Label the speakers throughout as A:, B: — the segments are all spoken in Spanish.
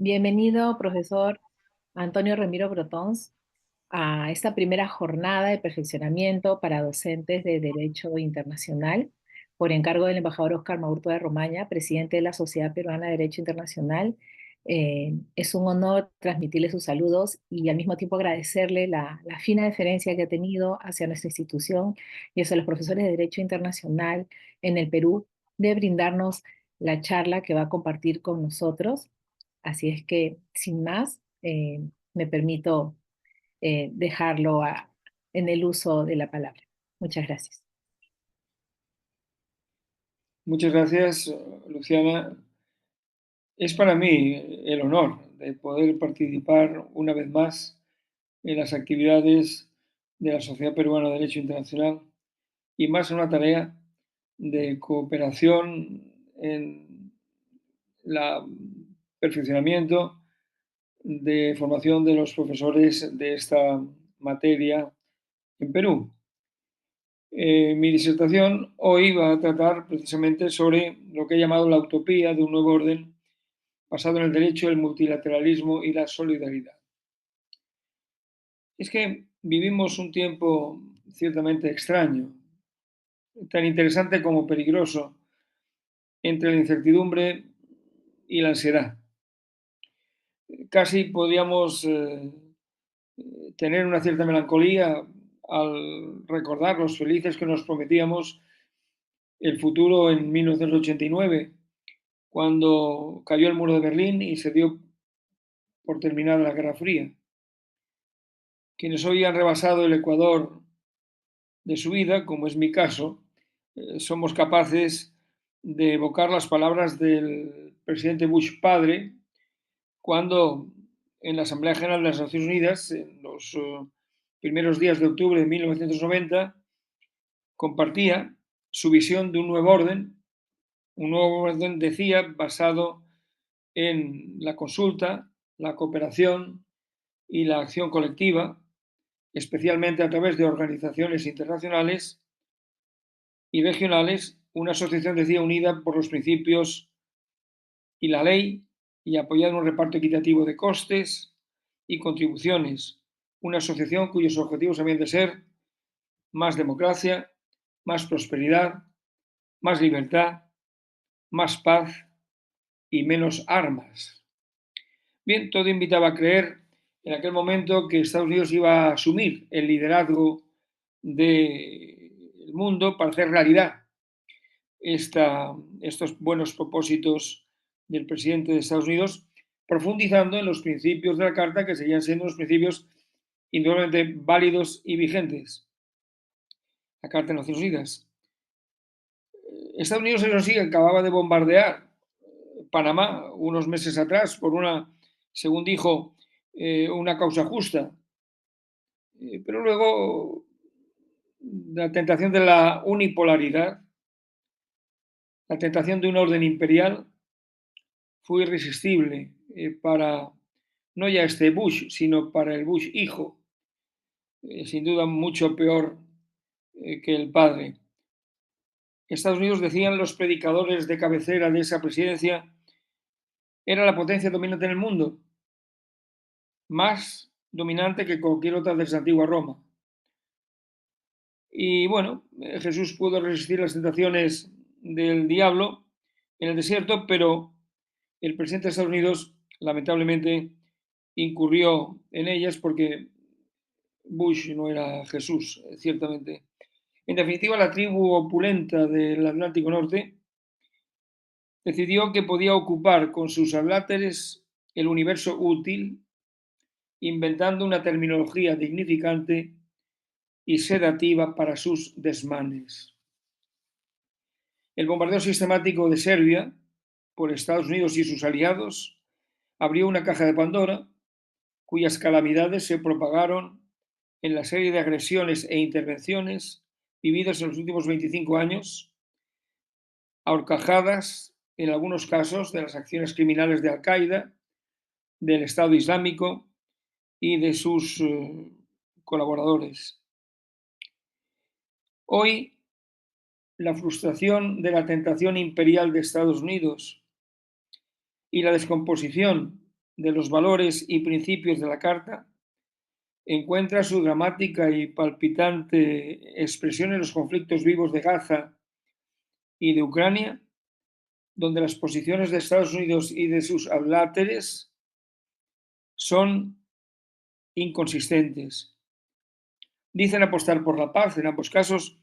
A: Bienvenido, profesor Antonio Ramiro Brotons, a esta primera jornada de perfeccionamiento para docentes de Derecho Internacional por encargo del embajador Oscar Maurto de Romaña, presidente de la Sociedad Peruana de Derecho Internacional. Es un honor transmitirle sus saludos y al mismo tiempo agradecerle la fina deferencia que ha tenido hacia nuestra institución y hacia los profesores de Derecho Internacional en el Perú de brindarnos la charla que va a compartir con nosotros. Así es que, sin más, me permito dejarlo en el uso de la palabra. Muchas gracias.
B: Muchas gracias, Luciana. Es para mí el honor de poder participar una vez más en las actividades de la Sociedad Peruana de Derecho Internacional y más en una tarea de cooperación en el perfeccionamiento de formación de los profesores de esta materia en Perú. Mi disertación hoy va a tratar precisamente sobre lo que he llamado la utopía de un nuevo orden basado en el derecho, el multilateralismo y la solidaridad. Es que vivimos un tiempo ciertamente extraño, tan interesante como peligroso, entre la incertidumbre y la ansiedad. Casi podíamos tener una cierta melancolía al recordar los felices que nos prometíamos el futuro en 1989, cuando cayó el muro de Berlín y se dio por terminada la Guerra Fría. Quienes hoy han rebasado el Ecuador de su vida, como es mi caso, somos capaces de evocar las palabras del presidente Bush padre cuando en la Asamblea General de las Naciones Unidas, en los primeros días de octubre de 1990, compartía su visión de un nuevo orden, decía, basado en la consulta, la cooperación y la acción colectiva, especialmente a través de organizaciones internacionales y regionales, una asociación, decía, unida por los principios y la ley y apoyada en un reparto equitativo de costes y contribuciones, una asociación cuyos objetivos habían de ser más democracia, más prosperidad, más libertad, más paz y menos armas. Bien, todo invitaba a creer en aquel momento que Estados Unidos iba a asumir el liderazgo del mundo para hacer realidad estos buenos propósitos del presidente de Estados Unidos, profundizando en los principios de la Carta, que seguían siendo los principios indudablemente válidos y vigentes. La Carta de Naciones Unidas. Estados Unidos, eso sí, acababa de bombardear Panamá unos meses atrás por una, según dijo, una causa justa. Pero luego la tentación de la unipolaridad, la tentación de un orden imperial, fue irresistible para no ya este Bush, sino para el Bush hijo, sin duda mucho peor que el padre. Estados Unidos, decían los predicadores de cabecera de esa presidencia, era la potencia dominante en el mundo, más dominante que cualquier otra desde la antigua Roma. Y bueno, Jesús pudo resistir las tentaciones del diablo en el desierto, pero el presidente de Estados Unidos lamentablemente incurrió en ellas porque Bush no era Jesús, ciertamente. En definitiva, la tribu opulenta del Atlántico Norte decidió que podía ocupar con sus adláteres el universo útil, inventando una terminología dignificante y sedativa para sus desmanes. El bombardeo sistemático de Serbia por Estados Unidos y sus aliados abrió una caja de Pandora cuyas calamidades se propagaron en la serie de agresiones e intervenciones vividas en los últimos 25 años, ahorcajadas en algunos casos de las acciones criminales de Al-Qaeda, del Estado Islámico y de sus colaboradores. Hoy, la frustración de la tentación imperial de Estados Unidos y la descomposición de los valores y principios de la Carta encuentra su dramática y palpitante expresión en los conflictos vivos de Gaza y de Ucrania, donde las posiciones de Estados Unidos y de sus adláteres son inconsistentes. Dicen apostar por la paz en ambos casos,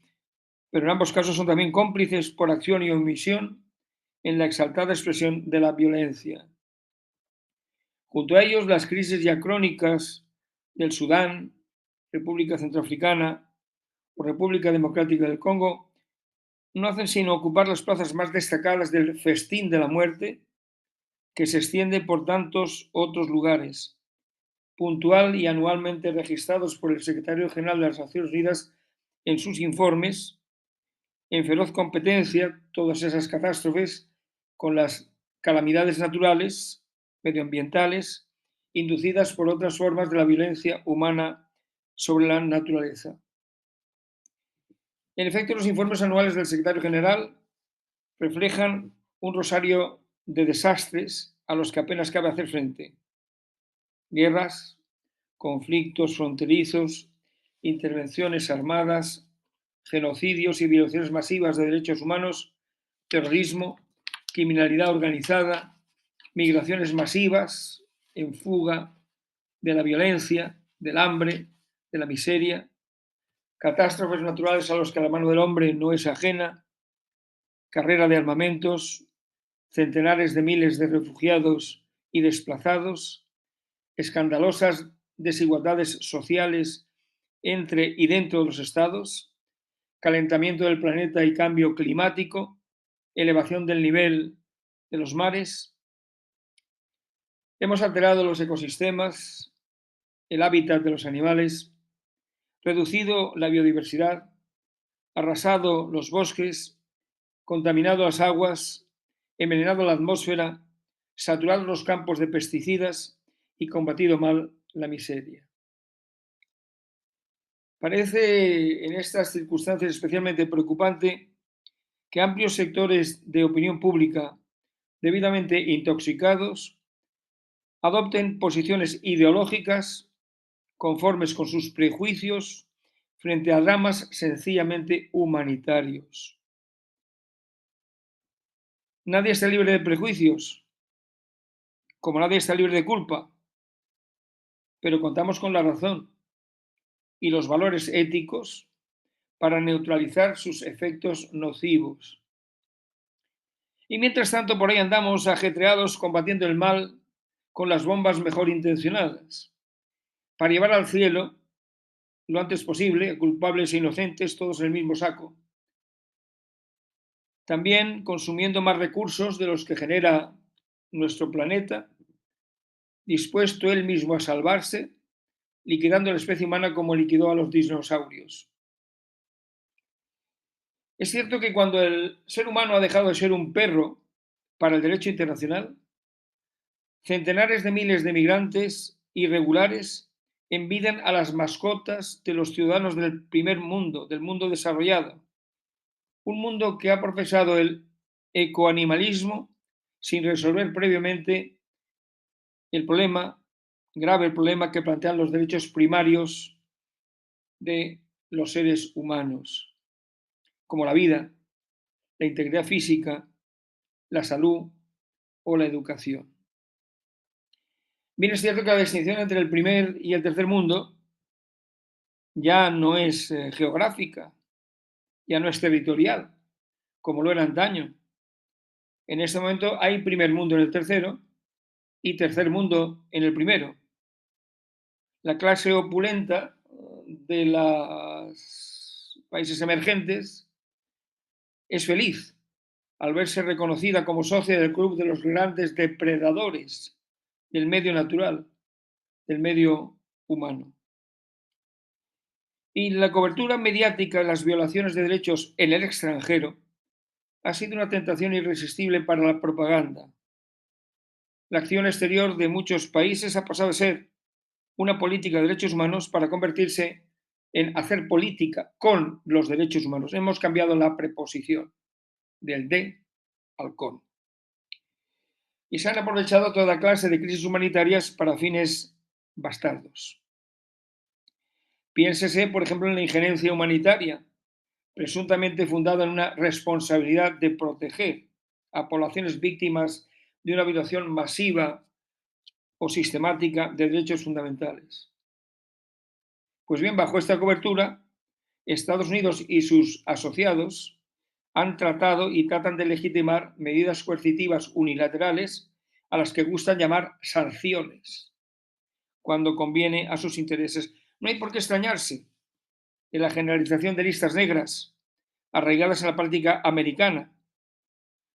B: pero en ambos casos son también cómplices por acción y omisión en la exaltada expresión de la violencia. Junto a ellos, las crisis ya crónicas del Sudán, República Centroafricana o República Democrática del Congo no hacen sino ocupar las plazas más destacadas del festín de la muerte que se extiende por tantos otros lugares, puntual y anualmente registrados por el Secretario General de las Naciones Unidas en sus informes, en feroz competencia todas esas catástrofes con las calamidades naturales, medioambientales, inducidas por otras formas de la violencia humana sobre la naturaleza. En efecto, los informes anuales del Secretario General reflejan un rosario de desastres a los que apenas cabe hacer frente. Guerras, conflictos fronterizos, intervenciones armadas, genocidios y violaciones masivas de derechos humanos, terrorismo, criminalidad organizada, migraciones masivas en fuga de la violencia, del hambre, de la miseria, catástrofes naturales a los que la mano del hombre no es ajena, carrera de armamentos, centenares de miles de refugiados y desplazados, escandalosas desigualdades sociales entre y dentro de los estados, calentamiento del planeta y cambio climático, elevación del nivel de los mares. Hemos alterado los ecosistemas, el hábitat de los animales, reducido la biodiversidad, arrasado los bosques, contaminado las aguas, envenenado la atmósfera, saturado los campos de pesticidas y combatido mal la miseria. Parece en estas circunstancias especialmente preocupante que amplios sectores de opinión pública debidamente intoxicados adopten posiciones ideológicas conformes con sus prejuicios frente a dramas sencillamente humanitarios. Nadie está libre de prejuicios, como nadie está libre de culpa, pero contamos con la razón y los valores éticos para neutralizar sus efectos nocivos. Y mientras tanto, por ahí andamos ajetreados combatiendo el mal con las bombas mejor intencionadas, para llevar al cielo lo antes posible, culpables e inocentes, todos en el mismo saco. También consumiendo más recursos de los que genera nuestro planeta, dispuesto él mismo a salvarse, liquidando a la especie humana como liquidó a los dinosaurios. Es cierto que cuando el ser humano ha dejado de ser un perro para el derecho internacional, centenares de miles de migrantes irregulares envidian a las mascotas de los ciudadanos del primer mundo, del mundo desarrollado. Un mundo que ha profesado el ecoanimalismo sin resolver previamente el problema, grave problema que plantean los derechos primarios de los seres humanos, como la vida, la integridad física, la salud o la educación. Bien, es cierto que la distinción entre el primer y el tercer mundo ya no es geográfica, ya no es territorial, como lo era antaño. En este momento hay primer mundo en el tercero y tercer mundo en el primero. La clase opulenta de los países emergentes es feliz al verse reconocida como socia del club de los grandes depredadores del medio natural, del medio humano. Y la cobertura mediática de las violaciones de derechos en el extranjero ha sido una tentación irresistible para la propaganda. La acción exterior de muchos países ha pasado de ser una política de derechos humanos para convertirse en hacer política con los derechos humanos. Hemos cambiado la preposición del de al con. y se han aprovechado toda clase de crisis humanitarias para fines bastardos. Piénsese, por ejemplo, en la injerencia humanitaria, presuntamente fundada en una responsabilidad de proteger a poblaciones víctimas de una violación masiva o sistemática de derechos fundamentales. Pues bien, bajo esta cobertura, Estados Unidos y sus asociados han tratado y tratan de legitimar medidas coercitivas unilaterales a las que gustan llamar sanciones, cuando conviene a sus intereses. No hay por qué extrañarse de la generalización de listas negras arraigadas en la práctica americana,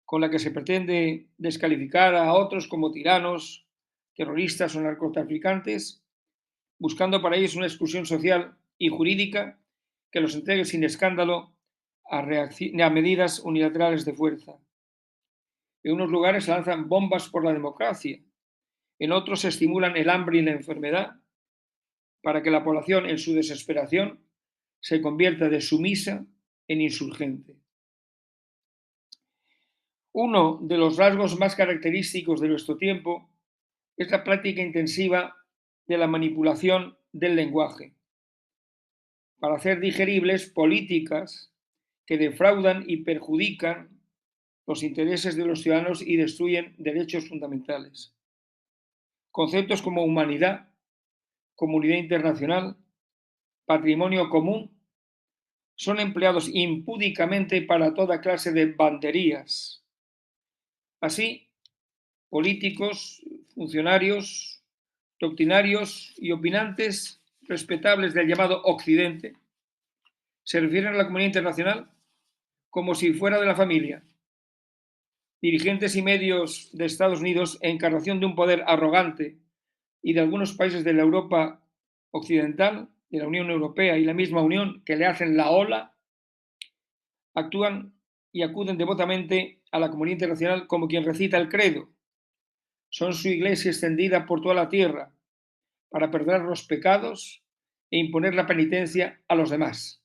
B: con la que se pretende descalificar a otros como tiranos, terroristas o narcotraficantes, buscando para ellos una exclusión social y jurídica que los entregue sin escándalo a medidas unilaterales de fuerza. En unos lugares se lanzan bombas por la democracia, en otros se estimulan el hambre y la enfermedad para que la población, en su desesperación, se convierta de sumisa en insurgente. Uno de los rasgos más característicos de nuestro tiempo es la práctica intensiva de la manipulación del lenguaje para hacer digeribles políticas que defraudan y perjudican los intereses de los ciudadanos y destruyen derechos fundamentales. Conceptos como humanidad, comunidad internacional, patrimonio común son empleados impúdicamente para toda clase de banderías. Así, políticos, funcionarios, doctrinarios y opinantes respetables del llamado Occidente se refieren a la comunidad internacional como si fuera de la familia. Dirigentes y medios de Estados Unidos, encarnación de un poder arrogante, y de algunos países de la Europa occidental, de la Unión Europea y la misma Unión, que le hacen la ola, actúan y acuden devotamente a la comunidad internacional como quien recita el credo. Son su iglesia extendida por toda la tierra para perdonar los pecados e imponer la penitencia a los demás.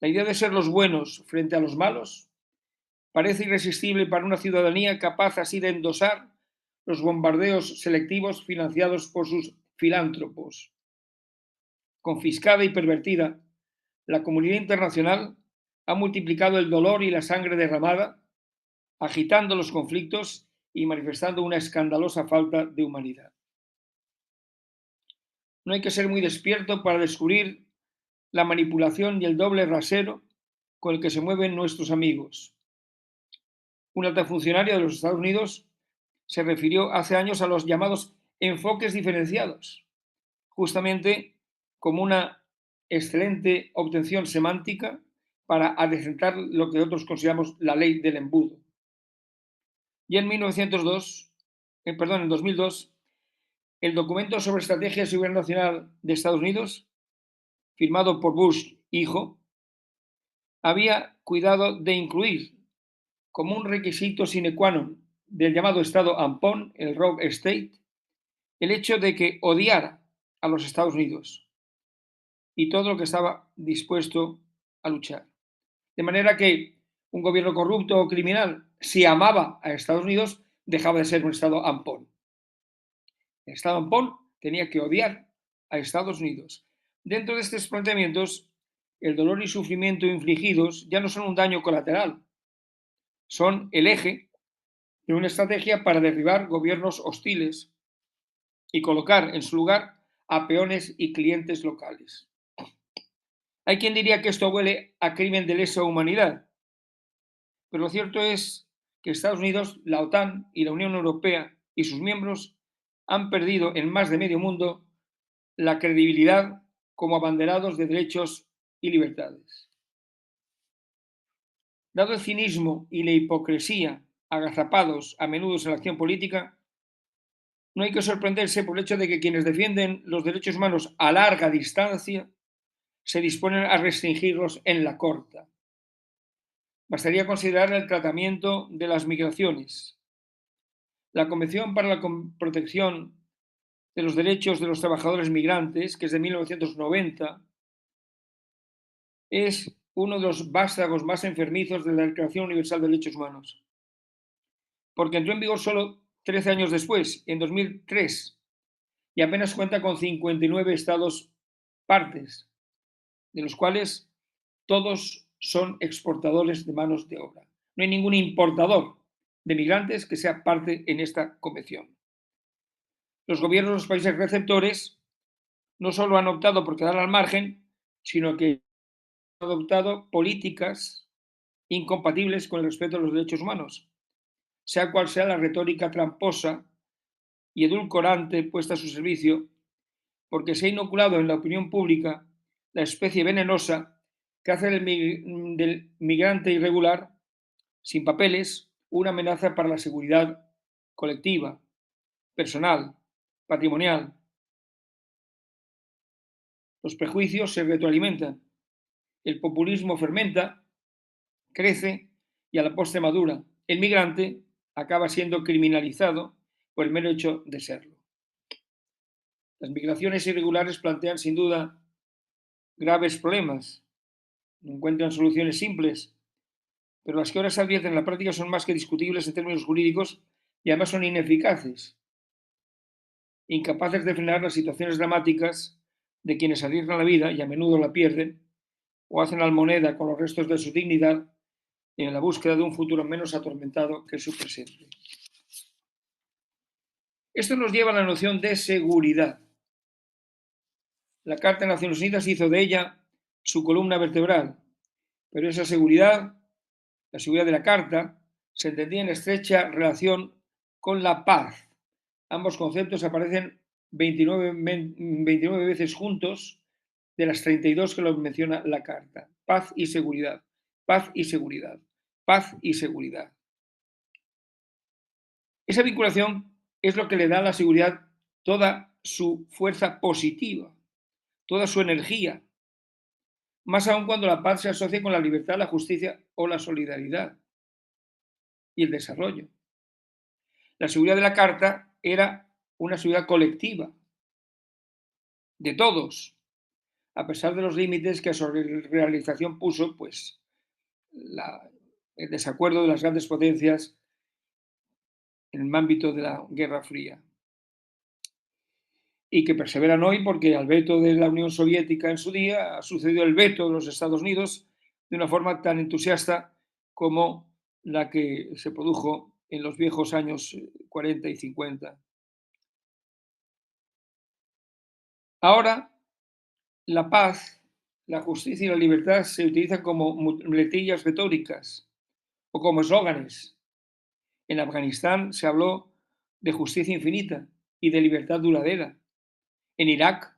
B: La idea de ser los buenos frente a los malos parece irresistible para una ciudadanía capaz así de endosar los bombardeos selectivos financiados por sus filántropos. Confiscada y pervertida, la comunidad internacional ha multiplicado el dolor y la sangre derramada, agitando los conflictos y manifestando una escandalosa falta de humanidad. No hay que ser muy despierto para descubrir la manipulación y el doble rasero con el que se mueven nuestros amigos. Un alta funcionaria de los Estados Unidos se refirió hace años a los llamados enfoques diferenciados, justamente como una excelente obtención semántica para adecentar lo que otros consideramos la ley del embudo. Y en 2002, el documento sobre estrategia de seguridad nacional de Estados Unidos, firmado por Bush hijo, había cuidado de incluir como un requisito sine qua non del llamado Estado Ampón, el Rogue State, el hecho de que odiara a los Estados Unidos y todo lo que estaba dispuesto a luchar. De manera que un gobierno corrupto o criminal, si amaba a Estados Unidos, dejaba de ser un Estado Ampón. El Estado Ampón tenía que odiar a Estados Unidos. Dentro de estos planteamientos, el dolor y sufrimiento infligidos ya no son un daño colateral, son el eje de una estrategia para derribar gobiernos hostiles y colocar en su lugar a peones y clientes locales. Hay quien diría que esto huele a crimen de lesa humanidad, pero lo cierto es que Estados Unidos, la OTAN y la Unión Europea y sus miembros han perdido en más de medio mundo la credibilidad como abanderados de derechos y libertades. Dado el cinismo y la hipocresía agazapados a menudo en la acción política, no hay que sorprenderse por el hecho de que quienes defienden los derechos humanos a larga distancia se disponen a restringirlos en la corta. Bastaría considerar el tratamiento de las migraciones. La Convención para la Protección de los Derechos de los Trabajadores Migrantes, que es de 1990, es uno de los vástagos más enfermizos de la Declaración Universal de Derechos Humanos. porque entró en vigor solo 13 años después, en 2003, y apenas cuenta con 59 estados partes, de los cuales todos son exportadores de manos de obra. No hay ningún importador de migrantes que sea parte en esta convención. Los gobiernos de los países receptores no solo han optado por quedar al margen, sino que han adoptado políticas incompatibles con el respeto a los derechos humanos, sea cual sea la retórica tramposa y edulcorante puesta a su servicio, porque se ha inoculado en la opinión pública la especie venenosa que hace del migrante irregular, sin papeles, una amenaza para la seguridad colectiva, personal, patrimonial. Los prejuicios se retroalimentan, el populismo fermenta, crece y a la postre madura. El migrante acaba siendo criminalizado por el mero hecho de serlo. Las migraciones irregulares plantean sin duda graves problemas, no encuentran soluciones simples, pero las que ahora se advierten en la práctica son más que discutibles en términos jurídicos y además son ineficaces, incapaces de frenar las situaciones dramáticas de quienes arriesgan la vida y a menudo la pierden o hacen almoneda con los restos de su dignidad en la búsqueda de un futuro menos atormentado que su presente. Esto nos lleva a la noción de seguridad. La Carta de Naciones Unidas hizo de ella su columna vertebral, pero esa seguridad, la seguridad de la Carta, se entendía en estrecha relación con la paz. Ambos conceptos aparecen 29 veces juntos de las 32 que los menciona la Carta. Paz y seguridad, paz y seguridad, paz y seguridad. Esa vinculación es lo que le da a la seguridad toda su fuerza positiva, toda su energía, más aún cuando la paz se asocia con la libertad, la justicia o la solidaridad y el desarrollo. La seguridad de la Carta era una seguridad colectiva, de todos, a pesar de los límites que a su realización puso pues, el desacuerdo de las grandes potencias en el ámbito de la Guerra Fría. Y que perseveran hoy porque al veto de la Unión Soviética en su día ha sucedido el veto de los Estados Unidos de una forma tan entusiasta como la que se produjo en los viejos años 40 y 50. Ahora, la paz, la justicia y la libertad se utilizan como muletillas retóricas o como eslóganes. En Afganistán se habló de justicia infinita y de libertad duradera. En Irak,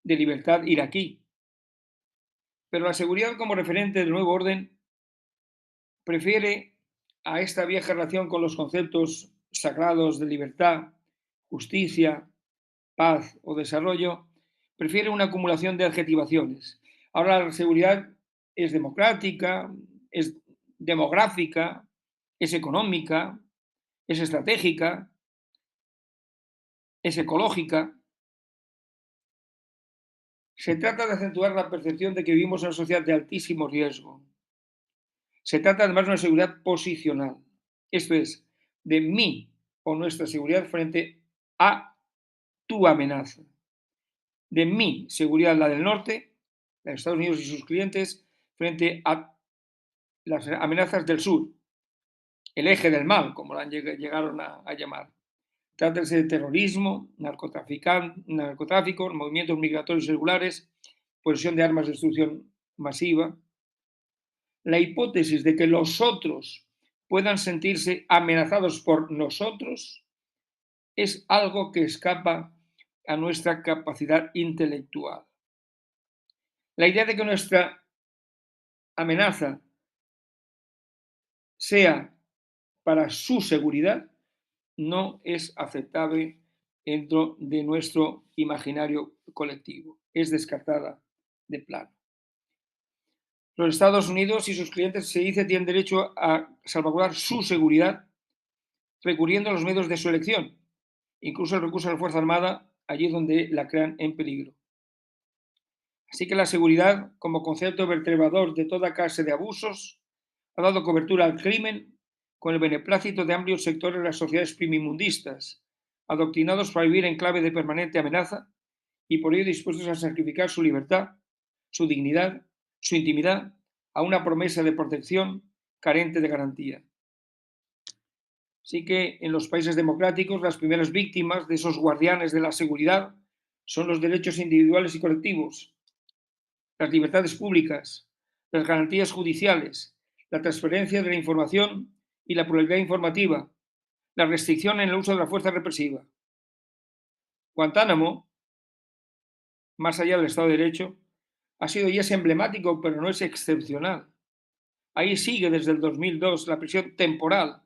B: de libertad iraquí. Pero la seguridad como referente del nuevo orden prefiere a esta vieja relación con los conceptos sagrados de libertad, justicia, paz o desarrollo, prefiere una acumulación de adjetivaciones. Ahora la seguridad es democrática, es demográfica, es económica, es estratégica, es ecológica. Se trata de acentuar la percepción de que vivimos en una sociedad de altísimo riesgo. Se trata además de una seguridad posicional, esto es, de mi o nuestra seguridad frente a tu amenaza. De mi seguridad, la del norte, la de Estados Unidos y sus clientes, frente a las amenazas del sur, el eje del mal, como la llegaron a llamar. Trátase de terrorismo, narcotráfico, movimientos migratorios irregulares, posesión de armas de destrucción masiva. La hipótesis de que los otros puedan sentirse amenazados por nosotros es algo que escapa a nuestra capacidad intelectual. La idea de que nuestra amenaza sea para su seguridad no es aceptable dentro de nuestro imaginario colectivo. Es descartada de plano. Los Estados Unidos y sus clientes, se dice, tienen derecho a salvaguardar su seguridad recurriendo a los medios de su elección, incluso el recurso a la Fuerza Armada allí donde la crean en peligro. Así que la seguridad, como concepto vertebrador de toda clase de abusos, ha dado cobertura al crimen con el beneplácito de amplios sectores de las sociedades primimundistas, adoctrinados para vivir en clave de permanente amenaza y por ello dispuestos a sacrificar su libertad, su dignidad, su intimidad a una promesa de protección carente de garantía. Así que en los países democráticos las primeras víctimas de esos guardianes de la seguridad son los derechos individuales y colectivos, las libertades públicas, las garantías judiciales, la transferencia de la información y la pluralidad informativa, la restricción en el uso de la fuerza represiva. Guantánamo, más allá del Estado de Derecho, ha sido y es emblemático, pero no es excepcional. Ahí sigue desde el 2002 la prisión temporal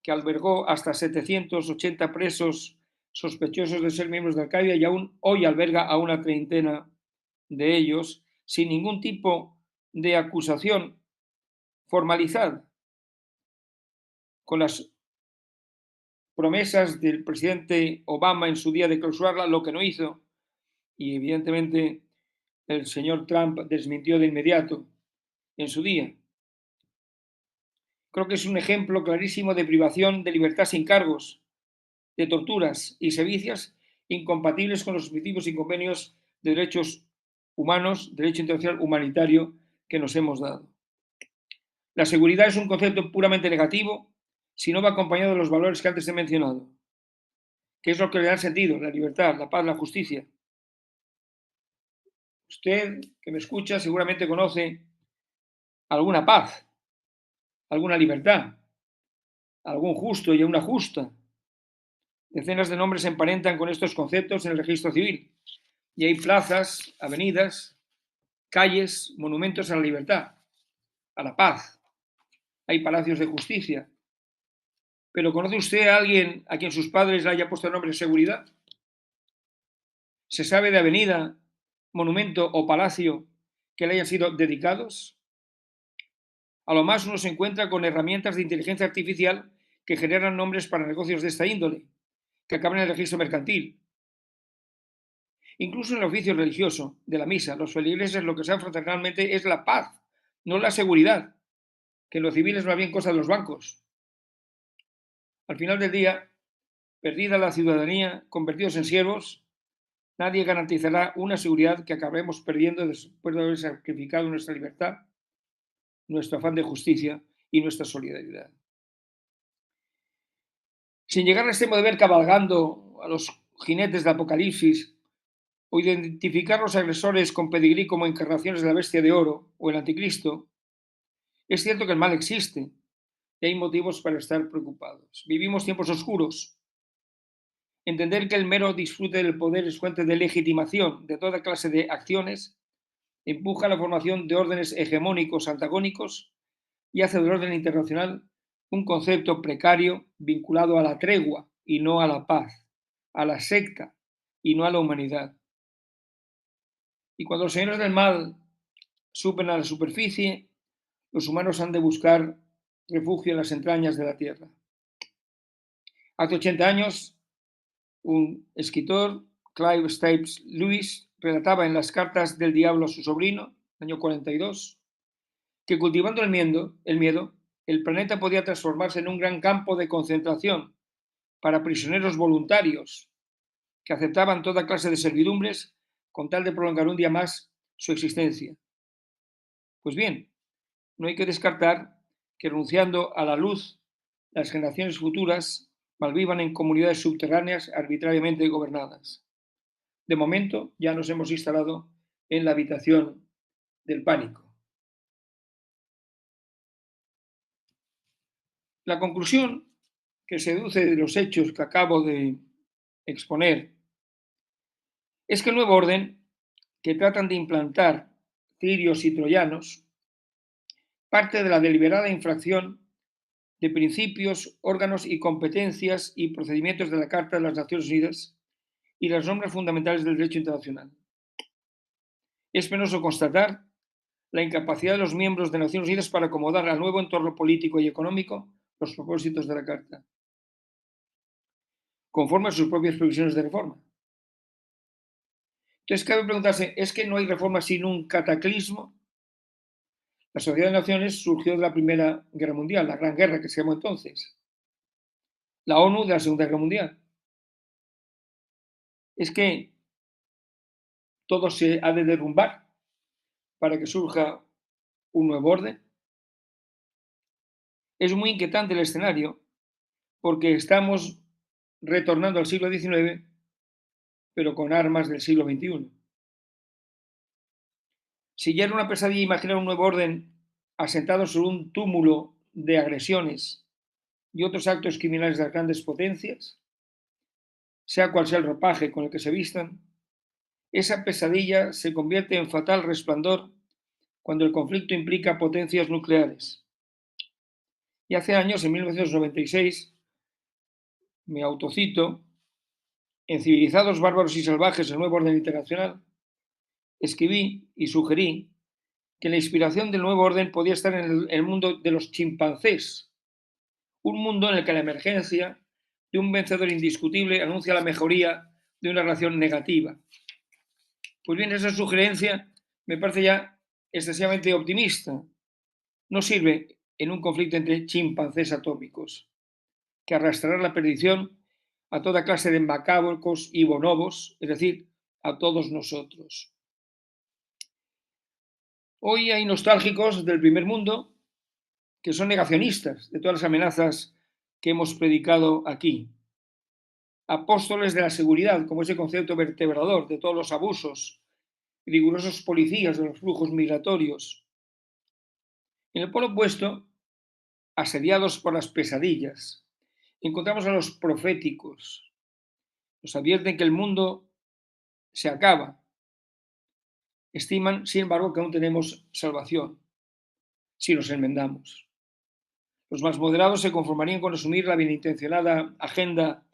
B: que albergó hasta 780 presos sospechosos de ser miembros de Al-Qaeda y aún hoy alberga a una treintena de ellos sin ningún tipo de acusación formalizada, con las promesas del presidente Obama en su día de clausurarla, lo que no hizo, y evidentemente el señor Trump desmintió de inmediato en su día. Creo que es un ejemplo clarísimo de privación de libertad sin cargos, de torturas y sevicias incompatibles con los objetivos y convenios de derechos humanos, derecho internacional humanitario que nos hemos dado. La seguridad es un concepto puramente negativo si no va acompañado de los valores que antes he mencionado, que es lo que le da sentido, la libertad, la paz, la justicia. Usted que me escucha seguramente conoce alguna paz, alguna libertad, algún justo y una justa. Decenas de nombres se emparentan con estos conceptos en el registro civil. Y hay plazas, avenidas, calles, monumentos a la libertad, a la paz. Hay palacios de justicia. ¿Pero conoce usted a alguien a quien sus padres le haya puesto el nombre de seguridad? ¿Se sabe de avenida, monumento o palacio que le hayan sido dedicados? A lo más uno se encuentra con herramientas de inteligencia artificial que generan nombres para negocios de esta índole, que acaban en el registro mercantil. Incluso en el oficio religioso de la misa, los feligreses lo que saben fraternalmente es la paz, no la seguridad, que en lo civil es más bien cosa de los bancos. Al final del día, perdida la ciudadanía, convertidos en siervos, nadie garantizará una seguridad que acabemos perdiendo después de haber sacrificado nuestra libertad, nuestro afán de justicia y nuestra solidaridad. Sin llegar al extremo de ver cabalgando a los jinetes del Apocalipsis o identificar los agresores con pedigrí como encarnaciones de la bestia de oro o el anticristo, es cierto que el mal existe y hay motivos para estar preocupados. Vivimos tiempos oscuros. Entender que el mero disfrute del poder es fuente de legitimación de toda clase de acciones empuja la formación de órdenes hegemónicos antagónicos y hace del orden internacional un concepto precario vinculado a la tregua y no a la paz, a la secta y no a la humanidad. Y cuando los señores del mal suben a la superficie, los humanos han de buscar refugio en las entrañas de la tierra. Hace 80 años, un escritor, Clive Staples Lewis, relataba en Las cartas del diablo a su sobrino, año 42, que cultivando el planeta podía transformarse en un gran campo de concentración para prisioneros voluntarios que aceptaban toda clase de servidumbres con tal de prolongar un día más su existencia. Pues bien, no hay que descartar que renunciando a la luz, las generaciones futuras malvivan en comunidades subterráneas arbitrariamente gobernadas. De momento ya nos hemos instalado en la habitación del pánico. La conclusión que se deduce de los hechos que acabo de exponer es que el nuevo orden que tratan de implantar tirios y troyanos parte de la deliberada infracción de principios, órganos y competencias y procedimientos de la Carta de las Naciones Unidas y las normas fundamentales del derecho internacional. Es penoso constatar la incapacidad de los miembros de Naciones Unidas para acomodar al nuevo entorno político y económico los propósitos de la Carta, conforme a sus propias previsiones de reforma. Entonces, cabe preguntarse, ¿es que no hay reforma sin un cataclismo? La Sociedad de Naciones surgió de la Primera Guerra Mundial, la Gran Guerra que se llamó entonces. La ONU de la Segunda Guerra Mundial. Es que todo se ha de derrumbar para que surja un nuevo orden. Es muy inquietante el escenario porque estamos retornando al siglo XIX, pero con armas del siglo XXI. Si ya era una pesadilla imaginar un nuevo orden asentado sobre un túmulo de agresiones y otros actos criminales de las grandes potencias, sea cual sea el ropaje con el que se vistan, esa pesadilla se convierte en fatal resplandor cuando el conflicto implica potencias nucleares. Y hace años, en 1996, me autocito, en Civilizados, Bárbaros y Salvajes, el nuevo orden internacional, escribí y sugerí que la inspiración del nuevo orden podía estar en el mundo de los chimpancés, un mundo en el que la emergencia de un vencedor indiscutible anuncia la mejoría de una relación negativa. Pues bien, esa sugerencia me parece ya excesivamente optimista. No sirve en un conflicto entre chimpancés atómicos, que arrastrará la perdición a toda clase de macabros y bonobos, es decir, a todos nosotros. Hoy hay nostálgicos del primer mundo que son negacionistas de todas las amenazas que hemos predicado aquí. Apóstoles de la seguridad, como ese concepto vertebrador de todos los abusos, rigurosos policías de los flujos migratorios. En el polo opuesto, asediados por las pesadillas, encontramos a los proféticos. Nos advierten que el mundo se acaba. Estiman, sin embargo, que aún tenemos salvación si nos enmendamos. Los más moderados se conformarían con asumir la bienintencionada agenda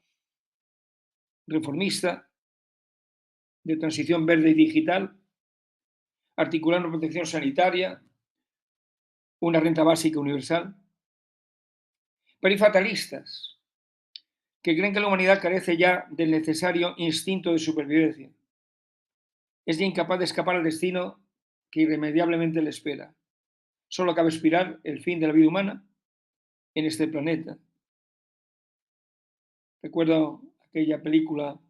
B: reformista de transición verde y digital, articular una protección sanitaria, una renta básica universal. Pero hay fatalistas que creen que la humanidad carece ya del necesario instinto de supervivencia. Es ya incapaz de escapar al destino que irremediablemente le espera. Solo cabe aspirar el fin de la vida humana en este planeta. Recuerdo aquella película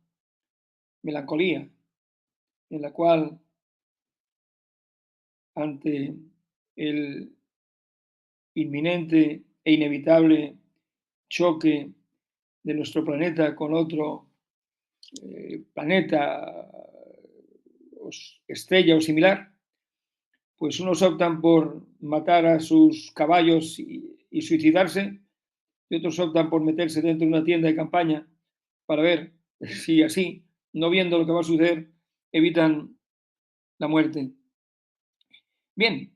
B: Melancolía, en la cual, ante el inminente e inevitable choque de nuestro planeta con otro planeta, estrella o similar, pues unos optan por matar a sus caballos y suicidarse, y otros optan por meterse dentro de una tienda de campaña para ver si así, no viendo lo que va a suceder, evitan la muerte. Bien,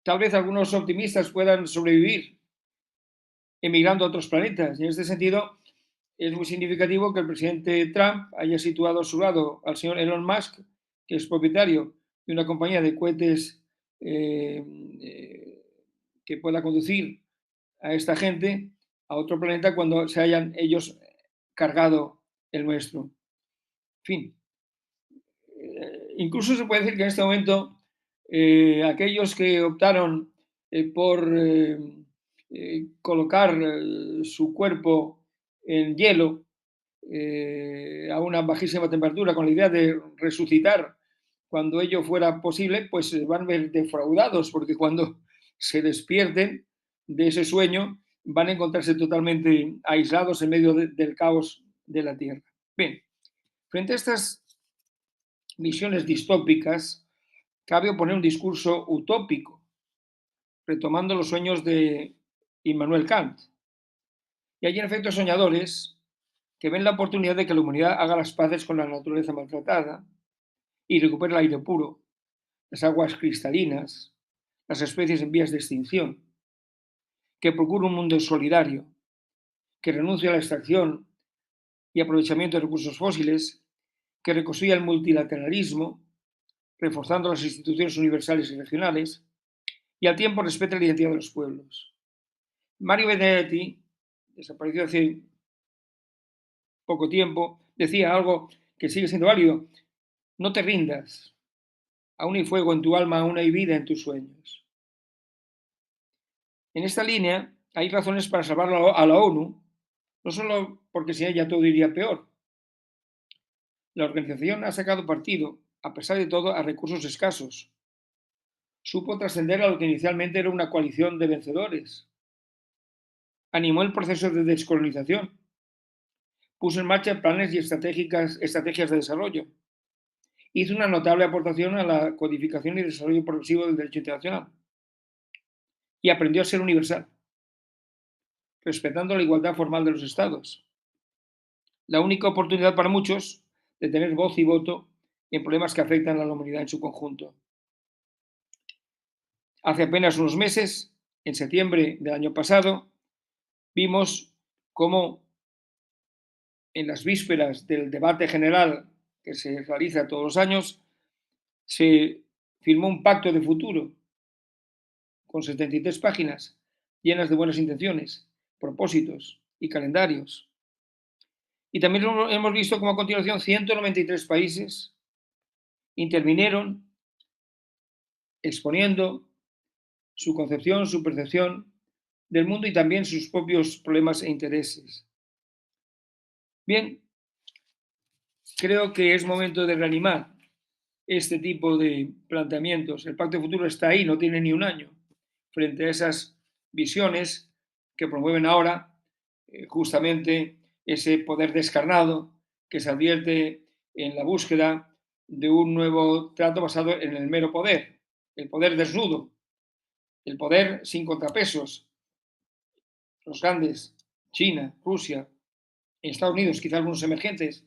B: tal vez algunos optimistas puedan sobrevivir emigrando a otros planetas. Y en este sentido, es muy significativo que el presidente Trump haya situado a su lado al señor Elon Musk, que es propietario de una compañía de cohetes que pueda conducir a esta gente a otro planeta cuando se hayan ellos cargado el nuestro. En fin, incluso se puede decir que en este momento aquellos que optaron por colocar su cuerpo en hielo a una bajísima temperatura con la idea de resucitar cuando ello fuera posible, pues van a ver defraudados porque cuando se despierten de ese sueño van a encontrarse totalmente aislados en medio del caos de la Tierra. Bien, frente a estas visiones distópicas, cabe oponer un discurso utópico, retomando los sueños de Immanuel Kant. Y hay en efecto soñadores que ven la oportunidad de que la humanidad haga las paces con la naturaleza maltratada y recupere el aire puro, las aguas cristalinas, las especies en vías de extinción, que procure un mundo solidario, que renuncie a la extracción y aprovechamiento de recursos fósiles, que reconstruya el multilateralismo, reforzando las instituciones universales y regionales, y al tiempo respete la identidad de los pueblos. Mario Benedetti, desapareció hace poco tiempo, decía algo que sigue siendo válido: no te rindas, aún hay fuego en tu alma, aún hay vida en tus sueños. En esta línea hay razones para salvar a la ONU, no solo porque sin ella todo iría peor. La organización ha sacado partido, a pesar de todo, a recursos escasos. Supo trascender a lo que inicialmente era una coalición de vencedores. Animó el proceso de descolonización. Puso en marcha planes y estrategias de desarrollo. Hizo una notable aportación a la codificación y desarrollo progresivo del derecho internacional. Y aprendió a ser universal, respetando la igualdad formal de los estados. La única oportunidad para muchos de tener voz y voto en problemas que afectan a la humanidad en su conjunto. Hace apenas unos meses, en septiembre del año pasado, vimos cómo en las vísperas del debate general que se realiza todos los años, se firmó un pacto de futuro con 73 páginas llenas de buenas intenciones, propósitos y calendarios. Y también hemos visto cómo a continuación 193 países intervinieron exponiendo su concepción, su percepción del mundo y también sus propios problemas e intereses. Bien, creo que es momento de reanimar este tipo de planteamientos. El Pacto de Futuro está ahí, no tiene ni un año, frente a esas visiones que promueven ahora justamente ese poder descarnado que se advierte en la búsqueda de un nuevo trato basado en el mero poder, el poder desnudo, el poder sin contrapesos. Los grandes, China, Rusia, Estados Unidos, quizá algunos emergentes,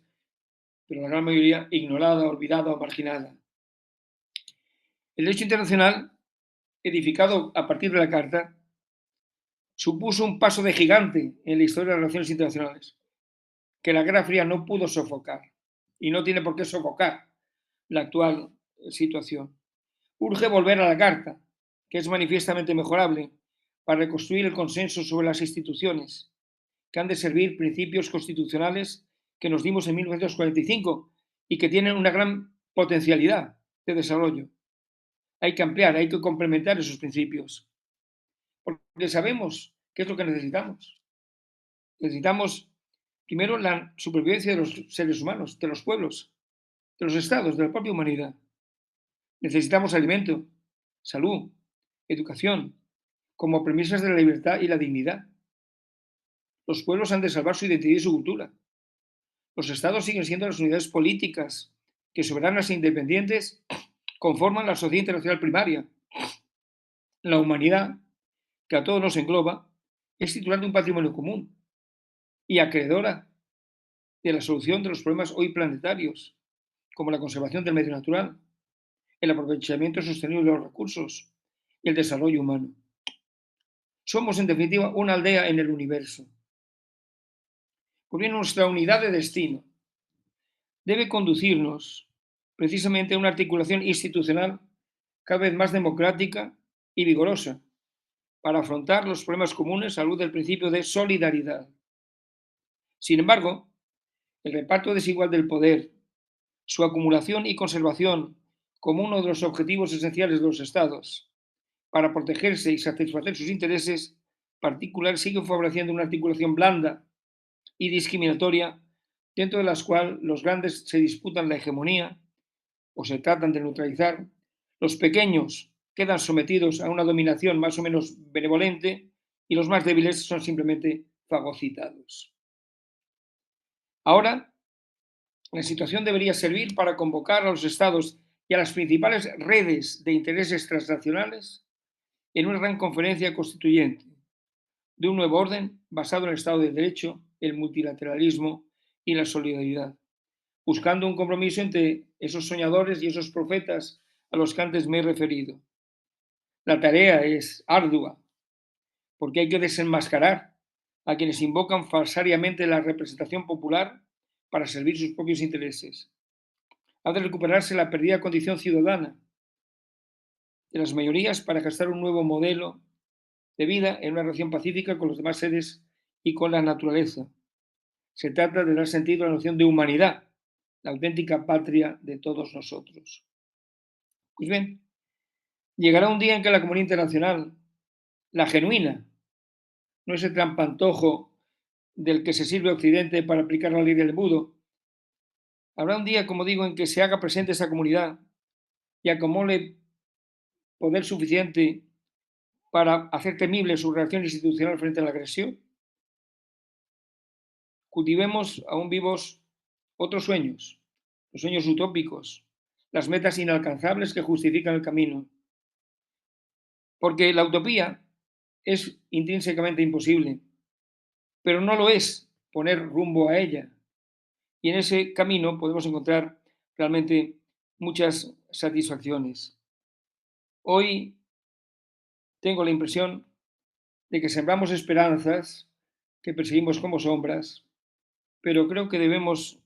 B: pero la gran mayoría ignorada, olvidada o marginada. El derecho internacional, edificado a partir de la Carta, supuso un paso de gigante en la historia de las relaciones internacionales, que la Guerra Fría no pudo sofocar y no tiene por qué sofocar la actual situación. Urge volver a la Carta, que es manifiestamente mejorable, para reconstruir el consenso sobre las instituciones, que han de servir principios constitucionales que nos dimos en 1945 y que tienen una gran potencialidad de desarrollo. Hay que ampliar, hay que complementar esos principios, porque sabemos qué es lo que necesitamos. Necesitamos, primero, la supervivencia de los seres humanos, de los pueblos, de los estados, de la propia humanidad. Necesitamos alimento, salud, educación, como premisas de la libertad y la dignidad. Los pueblos han de salvar su identidad y su cultura. Los estados siguen siendo las unidades políticas que, soberanas e independientes, conforman la sociedad internacional primaria. La humanidad, que a todos nos engloba, es titular de un patrimonio común y acreedora de la solución de los problemas hoy planetarios, como la conservación del medio natural, el aprovechamiento sostenible de los recursos y el desarrollo humano. Somos, en definitiva, una aldea en el universo. Pues bien, nuestra unidad de destino debe conducirnos precisamente a una articulación institucional cada vez más democrática y vigorosa para afrontar los problemas comunes a luz del principio de solidaridad. Sin embargo, el reparto desigual del poder, su acumulación y conservación como uno de los objetivos esenciales de los estados para protegerse y satisfacer sus intereses particulares sigue favoreciendo una articulación blanda y discriminatoria dentro de las cuales los grandes se disputan la hegemonía o se tratan de neutralizar, los pequeños quedan sometidos a una dominación más o menos benevolente y los más débiles son simplemente fagocitados. Ahora, la situación debería servir para convocar a los estados y a las principales redes de intereses transnacionales en una gran conferencia constituyente de un nuevo orden basado en el Estado de Derecho, el multilateralismo y la solidaridad, buscando un compromiso entre esos soñadores y esos profetas a los que antes me he referido. La tarea es ardua, porque hay que desenmascarar a quienes invocan falsariamente la representación popular para servir sus propios intereses. Ha de recuperarse la perdida condición ciudadana de las mayorías para gestar un nuevo modelo de vida en una relación pacífica con los demás seres y con la naturaleza. Se trata de dar sentido a la noción de humanidad, la auténtica patria de todos nosotros. Pues bien, llegará un día en que la comunidad internacional la genuina, no ese trampantojo del que se sirve Occidente para aplicar la ley del embudo. Habrá un día, como digo, en que se haga presente esa comunidad y acumule poder suficiente para hacer temible su reacción institucional frente a la agresión. Cultivemos aún vivos otros sueños, los sueños utópicos, las metas inalcanzables que justifican el camino. Porque la utopía es intrínsecamente imposible, pero no lo es poner rumbo a ella. Y en ese camino podemos encontrar realmente muchas satisfacciones. Hoy tengo la impresión de que sembramos esperanzas que perseguimos como sombras, pero creo que debemos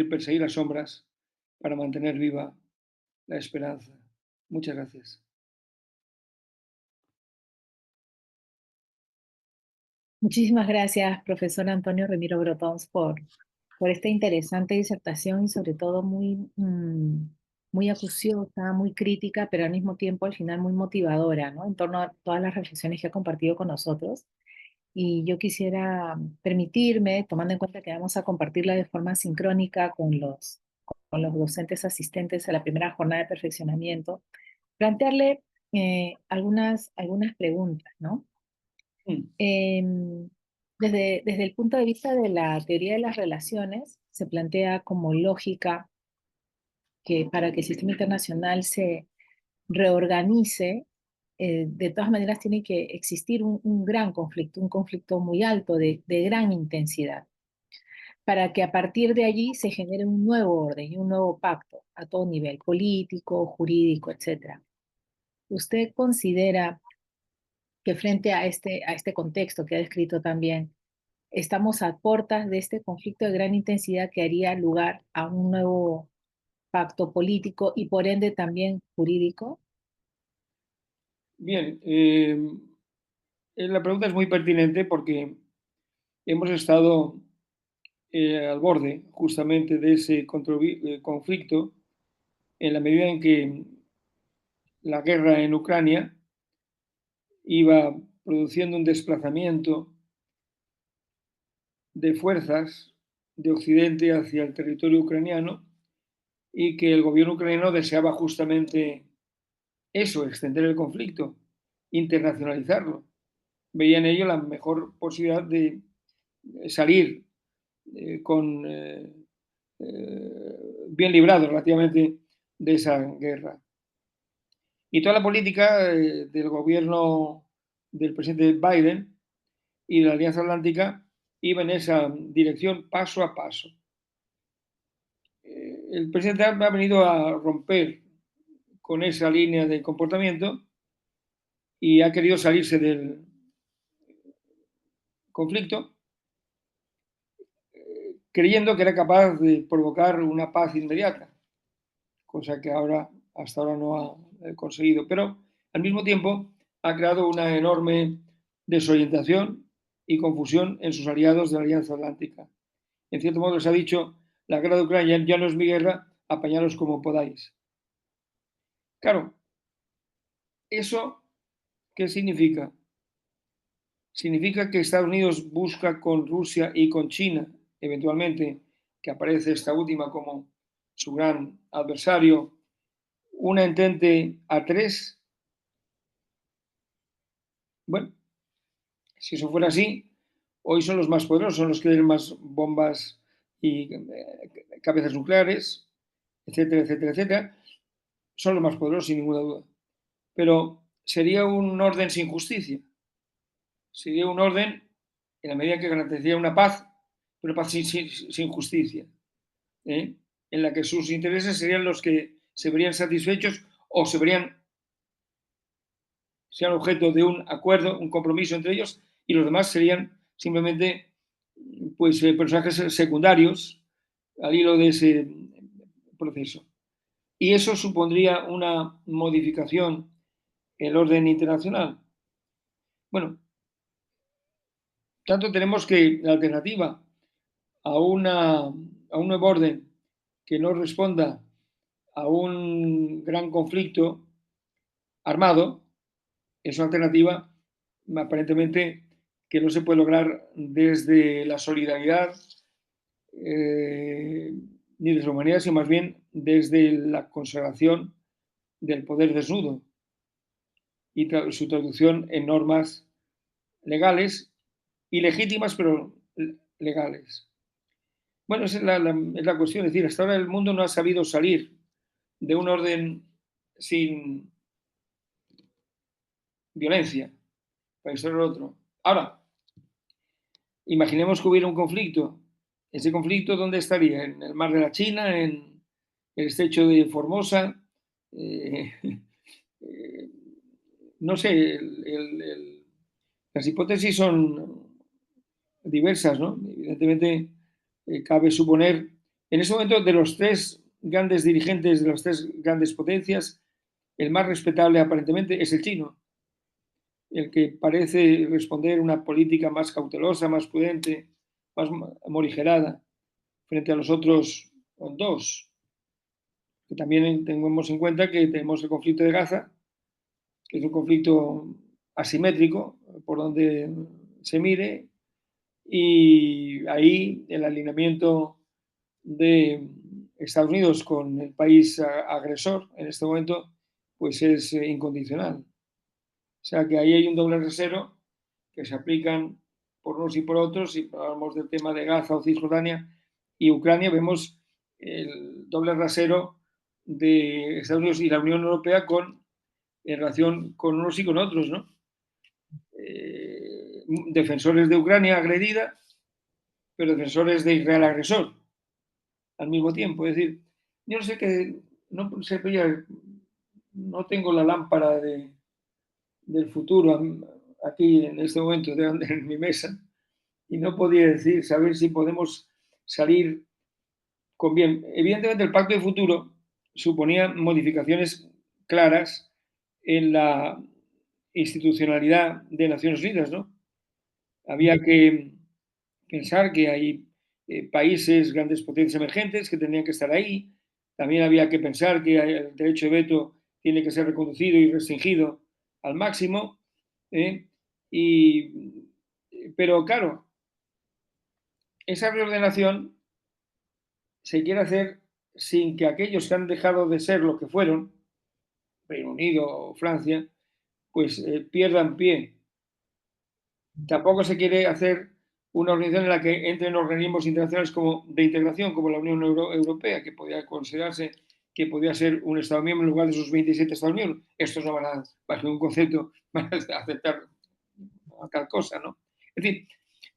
B: perseguir las sombras para mantener viva la esperanza. Muchas gracias.
A: Muchísimas gracias, profesor Antonio Remiro Brotons, por esta interesante disertación y sobre todo muy, muy acuciosa, muy crítica, pero al mismo tiempo al final muy motivadora, ¿no? En torno a todas las reflexiones que ha compartido con nosotros. Y yo quisiera permitirme, tomando en cuenta que vamos a compartirla de forma sincrónica con los docentes asistentes a la primera jornada de perfeccionamiento, plantearle algunas preguntas, ¿no?
B: Mm,
A: Em, desde el punto de vista de la teoría de las relaciones, se plantea como lógica que para que el sistema internacional se reorganice, de todas maneras tiene que existir un gran conflicto, un conflicto muy alto, de gran intensidad, para que a partir de allí se genere un nuevo orden y un nuevo pacto a todo nivel, político, jurídico, etcétera. ¿Usted considera que frente a este contexto que ha descrito también, estamos a puertas de este conflicto de gran intensidad que haría lugar a un nuevo pacto político y por ende también jurídico?
B: Bien, la pregunta es muy pertinente porque hemos estado al borde justamente de ese conflicto en la medida en que la guerra en Ucrania iba produciendo un desplazamiento de fuerzas de Occidente hacia el territorio ucraniano y que el gobierno ucraniano deseaba justamente eso, extender el conflicto, internacionalizarlo. Veía en ello la mejor posibilidad de salir con bien librado relativamente de esa guerra. Y toda la política del gobierno del presidente Biden y de la Alianza Atlántica iba en esa dirección paso a paso. El presidente Trump ha venido a romper con esa línea de comportamiento y ha querido salirse del conflicto creyendo que era capaz de provocar una paz inmediata, cosa que hasta ahora no ha conseguido. Pero al mismo tiempo ha creado una enorme desorientación y confusión en sus aliados de la Alianza Atlántica. En cierto modo les ha dicho, la guerra de Ucrania ya no es mi guerra, apañaros como podáis. Claro, ¿eso qué significa? Significa que Estados Unidos busca con Rusia y con China, eventualmente, que aparece esta última como su gran adversario, una entente a tres. Bueno, si eso fuera así, hoy son los más poderosos, son los que tienen más bombas y cabezas nucleares, etcétera, etcétera, etcétera. Son los más poderosos, sin ninguna duda. Pero sería un orden sin justicia. Sería un orden en la medida que garantizaría una paz sin justicia, ¿eh? En la que sus intereses serían los que se verían satisfechos o sean objeto de un acuerdo, un compromiso entre ellos, y los demás serían simplemente pues, personajes secundarios al hilo de ese proceso. Y eso supondría una modificación en el orden internacional. Bueno, tanto tenemos que la alternativa a un nuevo orden que no responda a un gran conflicto armado es una alternativa aparentemente que no se puede lograr desde la solidaridad ni desde la humanidad, sino más bien desde la conservación del poder desnudo y su traducción en normas legales, ilegítimas, pero legales. Bueno, esa es la cuestión. Es decir, hasta ahora el mundo no ha sabido salir de un orden sin violencia, para ser el otro. Ahora, imaginemos que hubiera un conflicto. ¿Ese conflicto dónde estaría? ¿En el mar de la China? ¿En el estrecho de Formosa? Eh, eh, no sé, las hipótesis son diversas, ¿no? Evidentemente, cabe suponer, en ese momento, de los tres grandes dirigentes de las tres grandes potencias, el más respetable aparentemente es el chino, el que parece responder una política más cautelosa, más prudente, más morigerada frente a los otros dos. Que también tengamos en cuenta que tenemos el conflicto de Gaza, que es un conflicto asimétrico por donde se mire, y ahí el alineamiento de Estados Unidos con el país agresor en este momento pues es incondicional. O sea que ahí hay un doble rasero que se aplican por unos y por otros. Si hablamos del tema de Gaza o Cisjordania y Ucrania, vemos el doble rasero de Estados Unidos y la Unión Europea en relación con unos y con otros, ¿no? Defensores de Ucrania agredida, pero defensores de Israel agresor al mismo tiempo. Es decir, yo no sé qué, no sé, no tengo la lámpara del futuro aquí en este momento en mi mesa y no podía decir, saber si podemos salir con bien. Evidentemente el pacto de futuro suponía modificaciones claras en la institucionalidad de Naciones Unidas, ¿no? Había que pensar que hay países, grandes potencias emergentes que tendrían que estar ahí. También había que pensar que el derecho de veto tiene que ser reconducido y restringido al máximo. ¿eh? Y, pero claro, esa reordenación se quiere hacer sin que aquellos que han dejado de ser lo que fueron, Reino Unido o Francia, pues pierdan pie. Tampoco se quiere hacer una organización en la que entren organismos internacionales como de integración, como la Unión Europea, que podría considerarse que podría ser un Estado miembro en lugar de sus 27 Estados miembros. Estos no van a, bajo un concepto, van a aceptar tal cosa, ¿no? Es decir,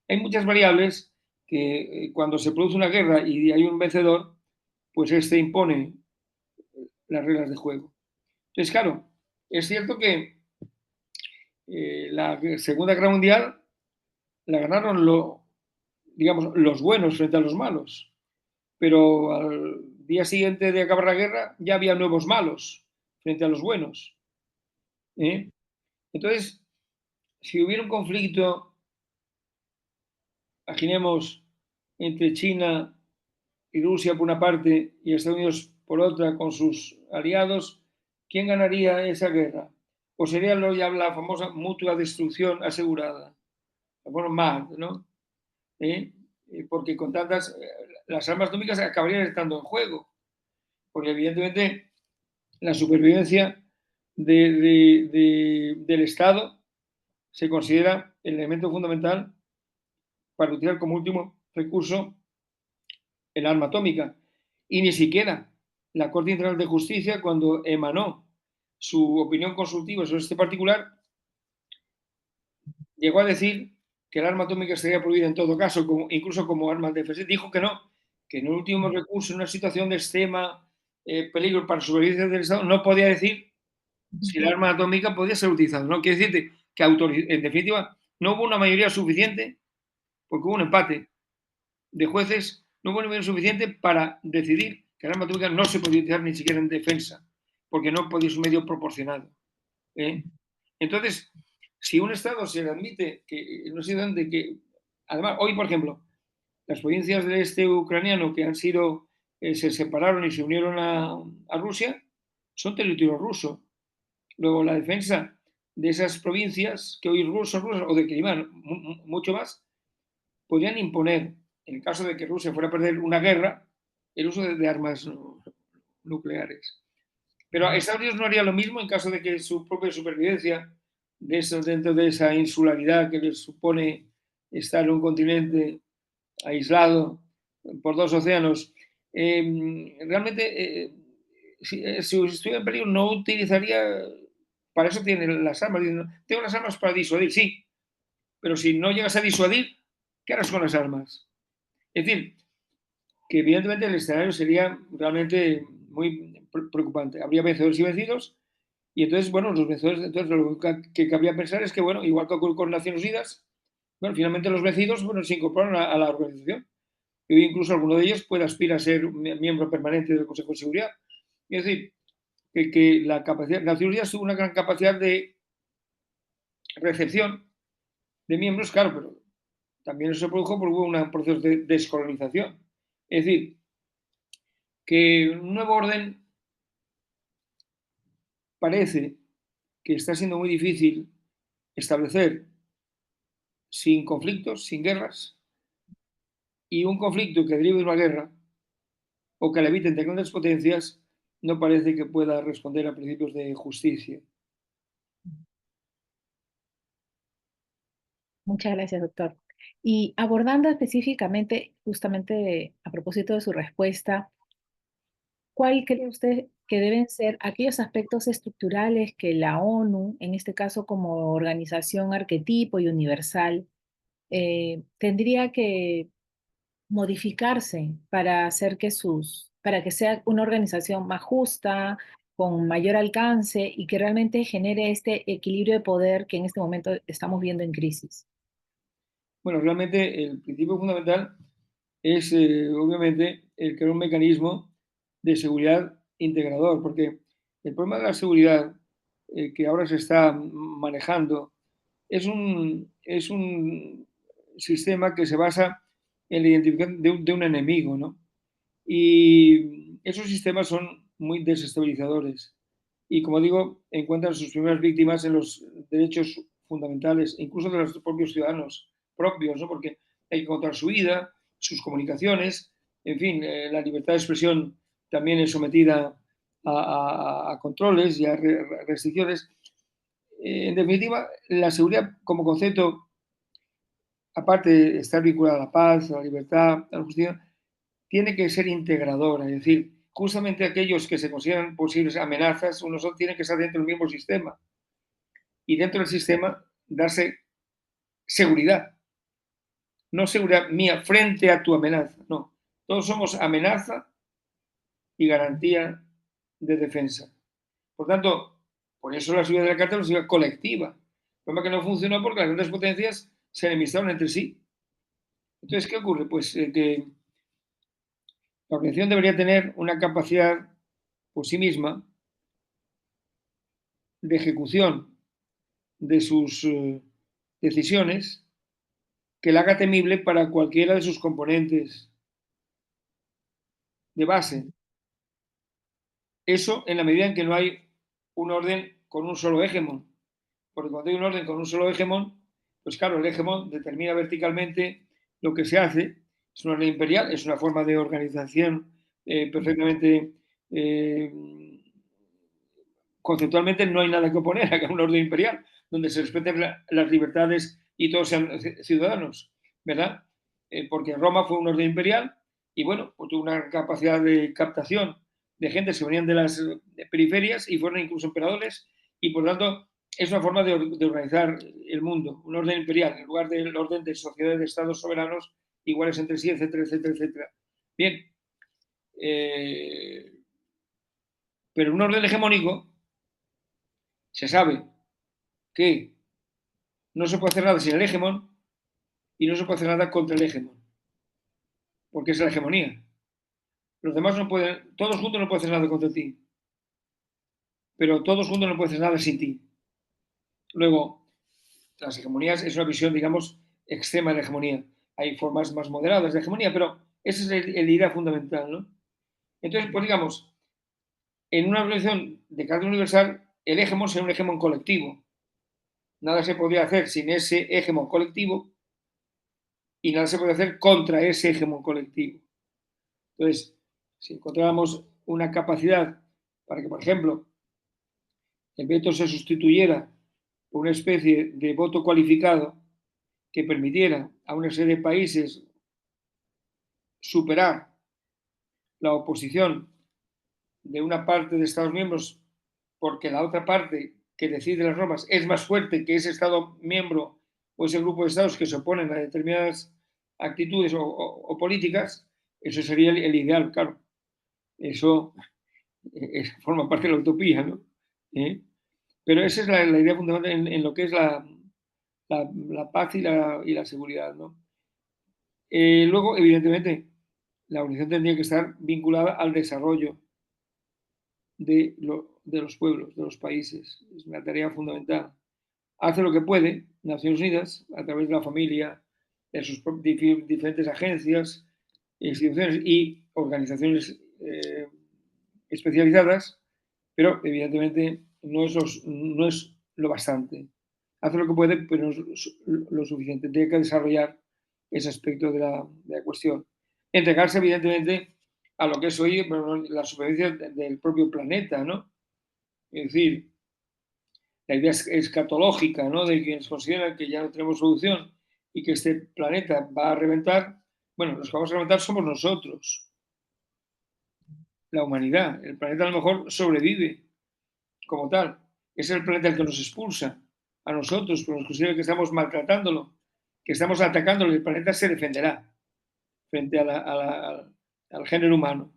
B: hay muchas variables que cuando se produce una guerra y hay un vencedor, pues este impone las reglas de juego. Entonces, claro, es cierto que la Segunda Guerra Mundial la ganaron digamos, los buenos frente a los malos. Pero al día siguiente de acabar la guerra ya había nuevos malos frente a los buenos. ¿eh? Entonces, si hubiera un conflicto, imaginemos, entre China y Rusia por una parte y Estados Unidos por otra con sus aliados, ¿quién ganaría esa guerra? ¿O sería ya la famosa mutua destrucción asegurada? Bueno, más, ¿no? ¿Eh? Porque con tantas, las armas atómicas acabarían estando en juego, porque evidentemente la supervivencia del Estado se considera el elemento fundamental para utilizar como último recurso el arma atómica. Y ni siquiera la Corte Internacional de Justicia, cuando emanó su opinión consultiva sobre este particular, llegó a decir que el arma atómica estaría prohibida en todo caso, incluso como arma de defensa. Dijo que no, que en el último recurso, en una situación de extrema peligro para la supervivencia del Estado, no podía decir si el arma atómica podía ser utilizada. No quiere decir que, en definitiva, no hubo una mayoría suficiente, porque hubo un empate de jueces, no hubo una mayoría suficiente para decidir que el arma atómica no se podía utilizar ni siquiera en defensa, porque no podía ser un medio proporcionado. Entonces, si un Estado se le admite que no sé dónde, que además, hoy, por ejemplo, las provincias del este ucraniano que han sido, se separaron y se unieron a Rusia, son territorio ruso. Luego, la defensa de esas provincias que hoy rusos o de Crimea, mucho más, podrían imponer, en el caso de que Rusia fuera a perder una guerra, el uso de armas nucleares. Pero Estados Unidos no haría lo mismo en caso de que su propia supervivencia de eso, dentro de esa insularidad que les supone estar en un continente aislado por dos océanos. Realmente, si estuviera en peligro, no utilizaría. Para eso tiene las armas. Tengo las armas para disuadir, sí, pero si no llegas a disuadir, ¿qué harás con las armas? Es decir, que evidentemente el escenario sería realmente muy preocupante. Habría vencedores y vencidos, y entonces, bueno, los vencedores, entonces lo que cabría pensar es que, bueno, igual que ocurre con Naciones Unidas, bueno, finalmente los vencidos, bueno, se incorporan a la organización. Y hoy incluso alguno de ellos puede aspirar a ser miembro permanente del Consejo de Seguridad. Es decir, que la capacidad, Naciones Unidas tuvo una gran capacidad de recepción de miembros, claro, pero también eso se produjo por un proceso de descolonización. Es decir, que un nuevo orden parece que está siendo muy difícil establecer sin conflictos, sin guerras, y un conflicto que derive de una guerra o que la eviten de grandes potencias no parece que pueda responder a principios de justicia.
A: Muchas gracias, doctor. Y abordando específicamente, justamente a propósito de su respuesta, ¿cuál cree usted que deben ser aquellos aspectos estructurales que la ONU, en este caso como organización arquetipo y universal, tendría que modificarse para hacer para que sea una organización más justa, con mayor alcance y que realmente genere este equilibrio de poder que en este momento estamos viendo en crisis?
B: Bueno, realmente el principio fundamental es, obviamente, el crear un mecanismo de seguridad integrador, porque el problema de la seguridad que ahora se está manejando es un sistema que se basa en la identificación de un enemigo, ¿no? Y esos sistemas son muy desestabilizadores. Y como digo, encuentran sus primeras víctimas en los derechos fundamentales, incluso de los propios ciudadanos propios, ¿no? Porque hay que controlar su vida, sus comunicaciones, en fin, la libertad de expresión también es sometida a controles y a restricciones. En definitiva, la seguridad como concepto, aparte de estar vinculada a la paz, a la libertad, a la justicia, tiene que ser integradora, es decir, justamente aquellos que se consideran posibles amenazas, uno solo tiene que estar dentro del mismo sistema y dentro del sistema darse seguridad, no seguridad mía frente a tu amenaza, no, todos somos amenaza y garantía de defensa. Por tanto, por eso la seguridad de la carta es una seguridad colectiva. El problema que no funcionó porque las grandes potencias se enemistaron entre sí. Entonces, ¿qué ocurre? Pues que la organización debería tener una capacidad por sí misma de ejecución de sus decisiones que la haga temible para cualquiera de sus componentes de base. Eso en la medida en que no hay un orden con un solo hegemón. Porque cuando hay un orden con un solo hegemón, pues claro, el hegemón determina verticalmente lo que se hace. Es una ley imperial, es una forma de organización perfectamente eh, conceptualmente no hay nada que oponer a un orden imperial, donde se respeten las libertades y todos sean ciudadanos, ¿verdad? Porque Roma fue un orden imperial y bueno, pues tuvo una capacidad de captación de gente que venían de las periferias y fueron incluso emperadores y por lo tanto es una forma de organizar el mundo, un orden imperial, en lugar del orden de sociedades de estados soberanos iguales entre sí, etcétera, etcétera, etcétera. Bien, pero un orden hegemónico se sabe que no se puede hacer nada sin el hegemón y no se puede hacer nada contra el hegemón, porque es la hegemonía. Los demás no pueden, todos juntos no pueden hacer nada contra ti, pero todos juntos no pueden hacer nada sin ti. Luego, las hegemonías es una visión, digamos, extrema de la hegemonía. Hay formas más moderadas de hegemonía, pero esa es la idea fundamental, ¿no? Entonces, pues digamos, en una organización de carácter universal, el hegemón será un hegemón colectivo, nada se podría hacer sin ese hegemón colectivo y nada se puede hacer contra ese hegemón colectivo. Entonces, si encontráramos una capacidad para que, por ejemplo, el veto se sustituyera por una especie de voto cualificado que permitiera a una serie de países superar la oposición de una parte de Estados miembros porque la otra parte que decide las normas es más fuerte que ese Estado miembro o ese grupo de Estados que se oponen a determinadas actitudes o políticas, eso sería el ideal, claro. Eso forma parte de la utopía, ¿no? ¿Eh? Pero esa es la idea fundamental en lo que es la paz y la seguridad, ¿no? Luego, evidentemente, la organización tendría que estar vinculada al desarrollo de los pueblos, de los países. Es una tarea fundamental. Hace lo que puede Naciones Unidas a través de la familia, de sus diferentes agencias, instituciones y organizaciones especializadas, pero evidentemente no es lo bastante. Hace lo que puede, pero no es lo suficiente. Tiene que desarrollar ese aspecto de la cuestión. Entregarse, evidentemente, a lo que es hoy bueno, la supervivencia del propio planeta, ¿no? Es decir, la idea escatológica, ¿no? De quienes consideran que ya no tenemos solución y que este planeta va a reventar. Bueno, los que vamos a reventar somos nosotros, la humanidad. El planeta a lo mejor sobrevive como tal. Es el planeta el que nos expulsa a nosotros, porque nos considera que estamos maltratándolo, que estamos atacándolo y el planeta se defenderá frente al género humano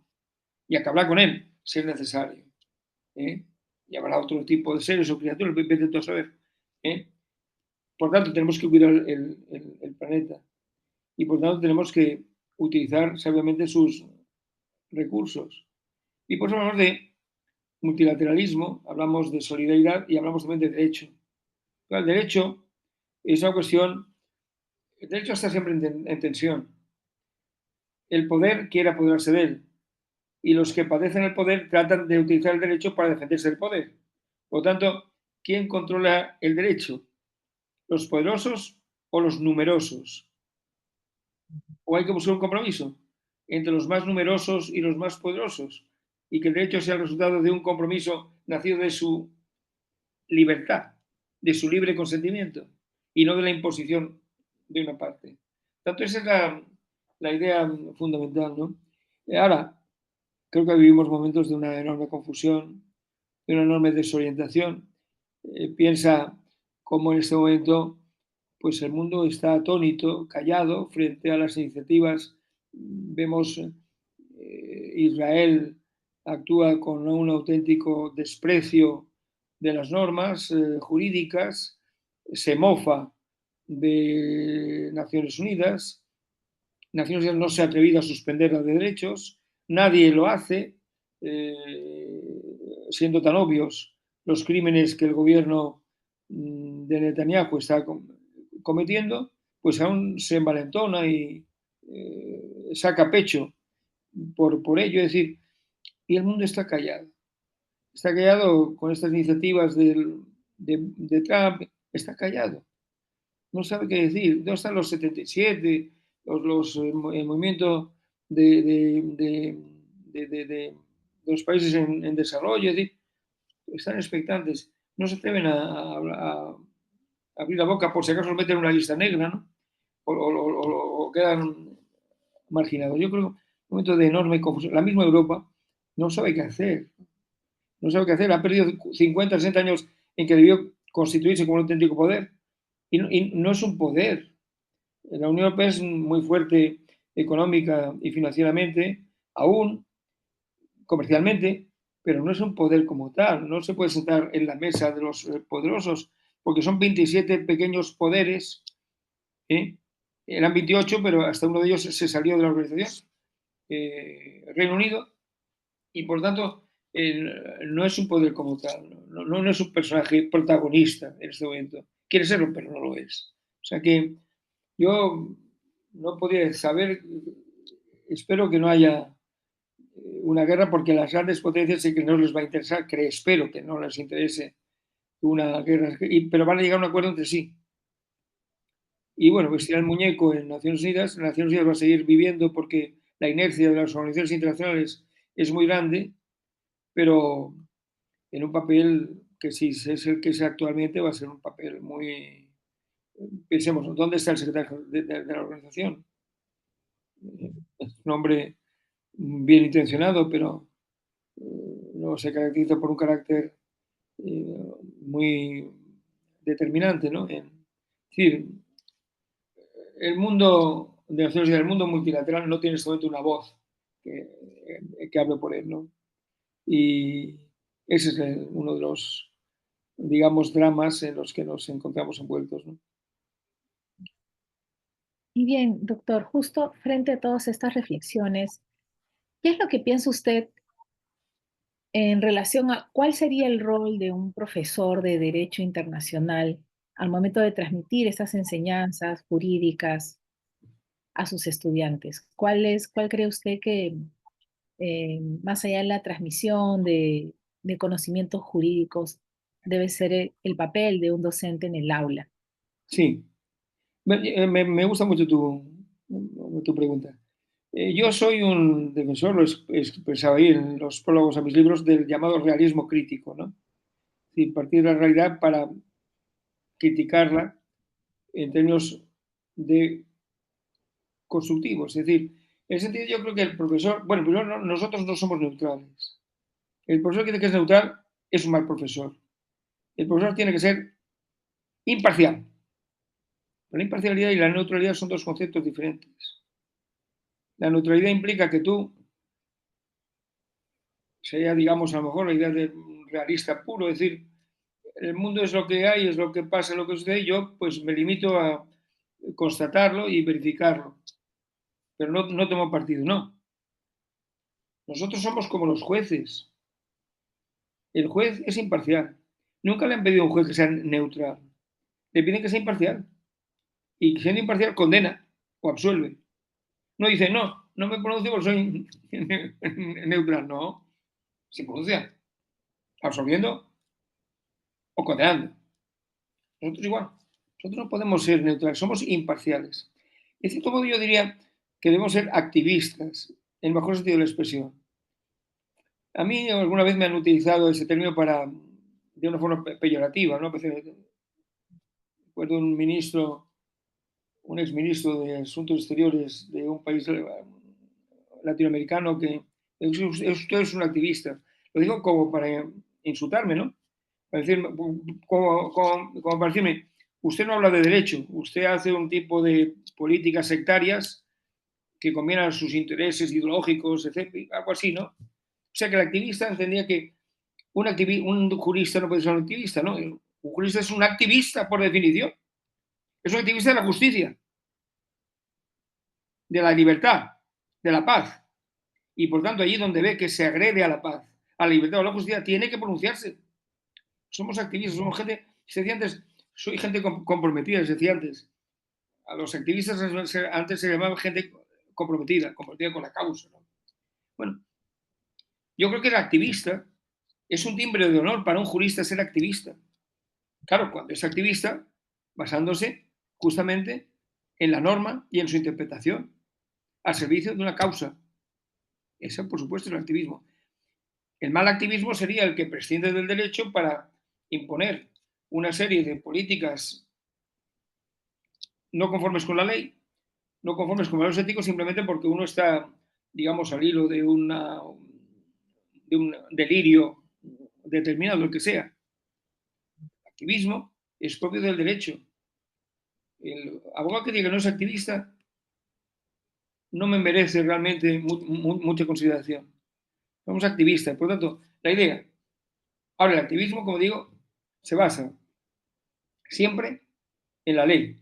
B: y acabará con él, si es necesario. ¿Eh? Y habrá otro tipo de seres o criaturas, vete tú a saber. ¿Eh? Por tanto, tenemos que cuidar el planeta y por tanto tenemos que utilizar sabiamente sus recursos. Y por eso hablamos de multilateralismo, hablamos de solidaridad y hablamos también de derecho. El derecho es una cuestión, el derecho está siempre en tensión. El poder quiere apoderarse de él y los que padecen el poder tratan de utilizar el derecho para defenderse del poder. Por lo tanto, ¿quién controla el derecho? ¿Los poderosos o los numerosos? ¿O hay que buscar un compromiso entre los más numerosos y los más poderosos? Y que el derecho sea el resultado de un compromiso nacido de su libertad, de su libre consentimiento y no de la imposición de una parte. Tanto esa es la idea fundamental, ¿no? Ahora, creo que vivimos momentos de una enorme confusión, de una enorme desorientación. Piensa cómo en este momento pues el mundo está atónito, callado frente a las iniciativas. Vemos Israel actúa con un auténtico desprecio de las normas jurídicas, se mofa de Naciones Unidas, Naciones Unidas no se ha atrevido a suspender la de derechos, nadie lo hace, siendo tan obvios los crímenes que el gobierno de Netanyahu está cometiendo, pues aún se envalentona y saca pecho por ello. Es decir, y el mundo está callado con estas iniciativas de Trump, está callado, no sabe qué decir. ¿Dónde están los 77, el movimiento de los países en desarrollo? Es decir, están expectantes, no se atreven a abrir la boca por si acaso los meten en una lista negra, ¿no? O quedan marginados. Yo creo que un momento de enorme confusión. La misma Europa no sabe qué hacer, no sabe qué hacer. Ha perdido 50, 60 años en que debió constituirse como un auténtico poder y no es un poder. La Unión Europea es muy fuerte económica y financieramente, aún comercialmente, pero no es un poder como tal. No se puede sentar en la mesa de los poderosos, porque son 27 pequeños poderes. ¿Eh? Eran 28, pero hasta uno de ellos se salió de la organización, Reino Unido, y por tanto no es un poder como tal, no es un personaje protagonista en este momento. Quiere serlo, pero no lo es. O sea que yo no podría saber, espero que no haya una guerra porque a las grandes potencias sí que no les va a interesar, espero que no les interese una guerra, pero van a llegar a un acuerdo entre sí. Y bueno, pues tirar el muñeco en Naciones Unidas. Naciones Unidas va a seguir viviendo porque la inercia de las organizaciones internacionales es muy grande, pero en un papel que si es el que es actualmente va a ser un papel muy... Pensemos, ¿dónde está el secretario de la organización? Es un hombre bien intencionado, pero no se caracteriza por un carácter muy determinante, ¿no? Es decir, el mundo de Naciones Unidas, el mundo multilateral no tiene en este momento una voz que hable por él, ¿no? Y ese es uno de los, digamos, dramas en los que nos encontramos envueltos, ¿no?
A: Y bien, doctor, justo frente a todas estas reflexiones, ¿qué es lo que piensa usted en relación a cuál sería el rol de un profesor de Derecho Internacional al momento de transmitir estas enseñanzas jurídicas a sus estudiantes? ¿Cuál cree usted que, más allá de la transmisión de conocimientos jurídicos, debe ser el papel de un docente en el aula?
B: Sí, me gusta mucho tu pregunta. Yo soy un defensor, lo expresaba ahí en los prólogos a mis libros, del llamado realismo crítico, ¿no? Es decir, partir de la realidad para criticarla en términos de constructivos. Es decir, en ese sentido yo creo que el profesor, bueno, primero nosotros no somos neutrales. El profesor que dice que es neutral es un mal profesor. El profesor tiene que ser imparcial. La imparcialidad y la neutralidad son dos conceptos diferentes. La neutralidad implica que tú, sería, digamos, a lo mejor la idea de realista puro, es decir, el mundo es lo que hay, es lo que pasa, lo que sucede, y yo pues me limito a constatarlo y verificarlo, pero no tomo partido, no. Nosotros somos como los jueces. El juez es imparcial. Nunca le han pedido a un juez que sea neutral. Le piden que sea imparcial. Y siendo imparcial condena o absuelve. No dice, no, no me pronuncio porque soy neutral. No, se pronuncia absolviendo o condenando. Nosotros igual. Nosotros no podemos ser neutrales, somos imparciales. De cierto modo yo diría que debemos ser activistas, en el mejor sentido de la expresión. A mí alguna vez me han utilizado ese término de una forma peyorativa, ¿no? Recuerdo un ministro, un exministro de Asuntos Exteriores de un país latinoamericano que usted es un activista. Lo digo como para insultarme, ¿no? Para decirme, como para decirme, usted no habla de derecho, usted hace un tipo de políticas sectarias que combinan sus intereses ideológicos, etc., algo así, ¿no? O sea que el activista entendía que un jurista no puede ser un activista, ¿no? Un jurista es un activista por definición, es un activista de la justicia, de la libertad, de la paz. Y por tanto, allí donde ve que se agrede a la paz, a la libertad o a la justicia, tiene que pronunciarse. Somos activistas, somos gente, se decía antes, soy gente comprometida, se decía antes. A los activistas antes se llamaba gente comprometida con la causa, ¿no? Bueno, yo creo que el activista es un timbre de honor para un jurista ser activista. Claro, cuando es activista, basándose justamente en la norma y en su interpretación, al servicio de una causa. Eso, por supuesto, es el activismo. El mal activismo sería el que prescinde del derecho para imponer una serie de políticas no conformes con la ley, no conformes con valores éticos, simplemente porque uno está, digamos, al hilo de un delirio determinado, el que sea. El activismo es propio del derecho. El abogado que diga que no es activista no me merece realmente mucha consideración. Somos activistas, por lo tanto, la idea. Ahora, el activismo, como digo, se basa siempre en la ley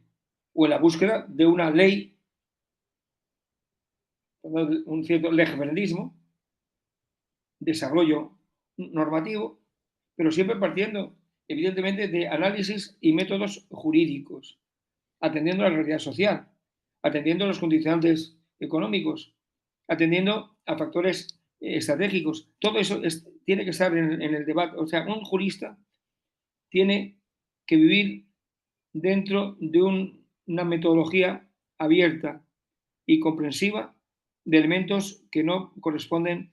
B: o en la búsqueda de una ley, un cierto legiferendismo, desarrollo normativo, pero siempre partiendo, evidentemente, de análisis y métodos jurídicos, atendiendo a la realidad social, atendiendo a los condicionantes económicos, atendiendo a factores estratégicos. Todo eso tiene que estar en el debate. O sea, un jurista tiene que vivir dentro de una metodología abierta y comprensiva de elementos que no corresponden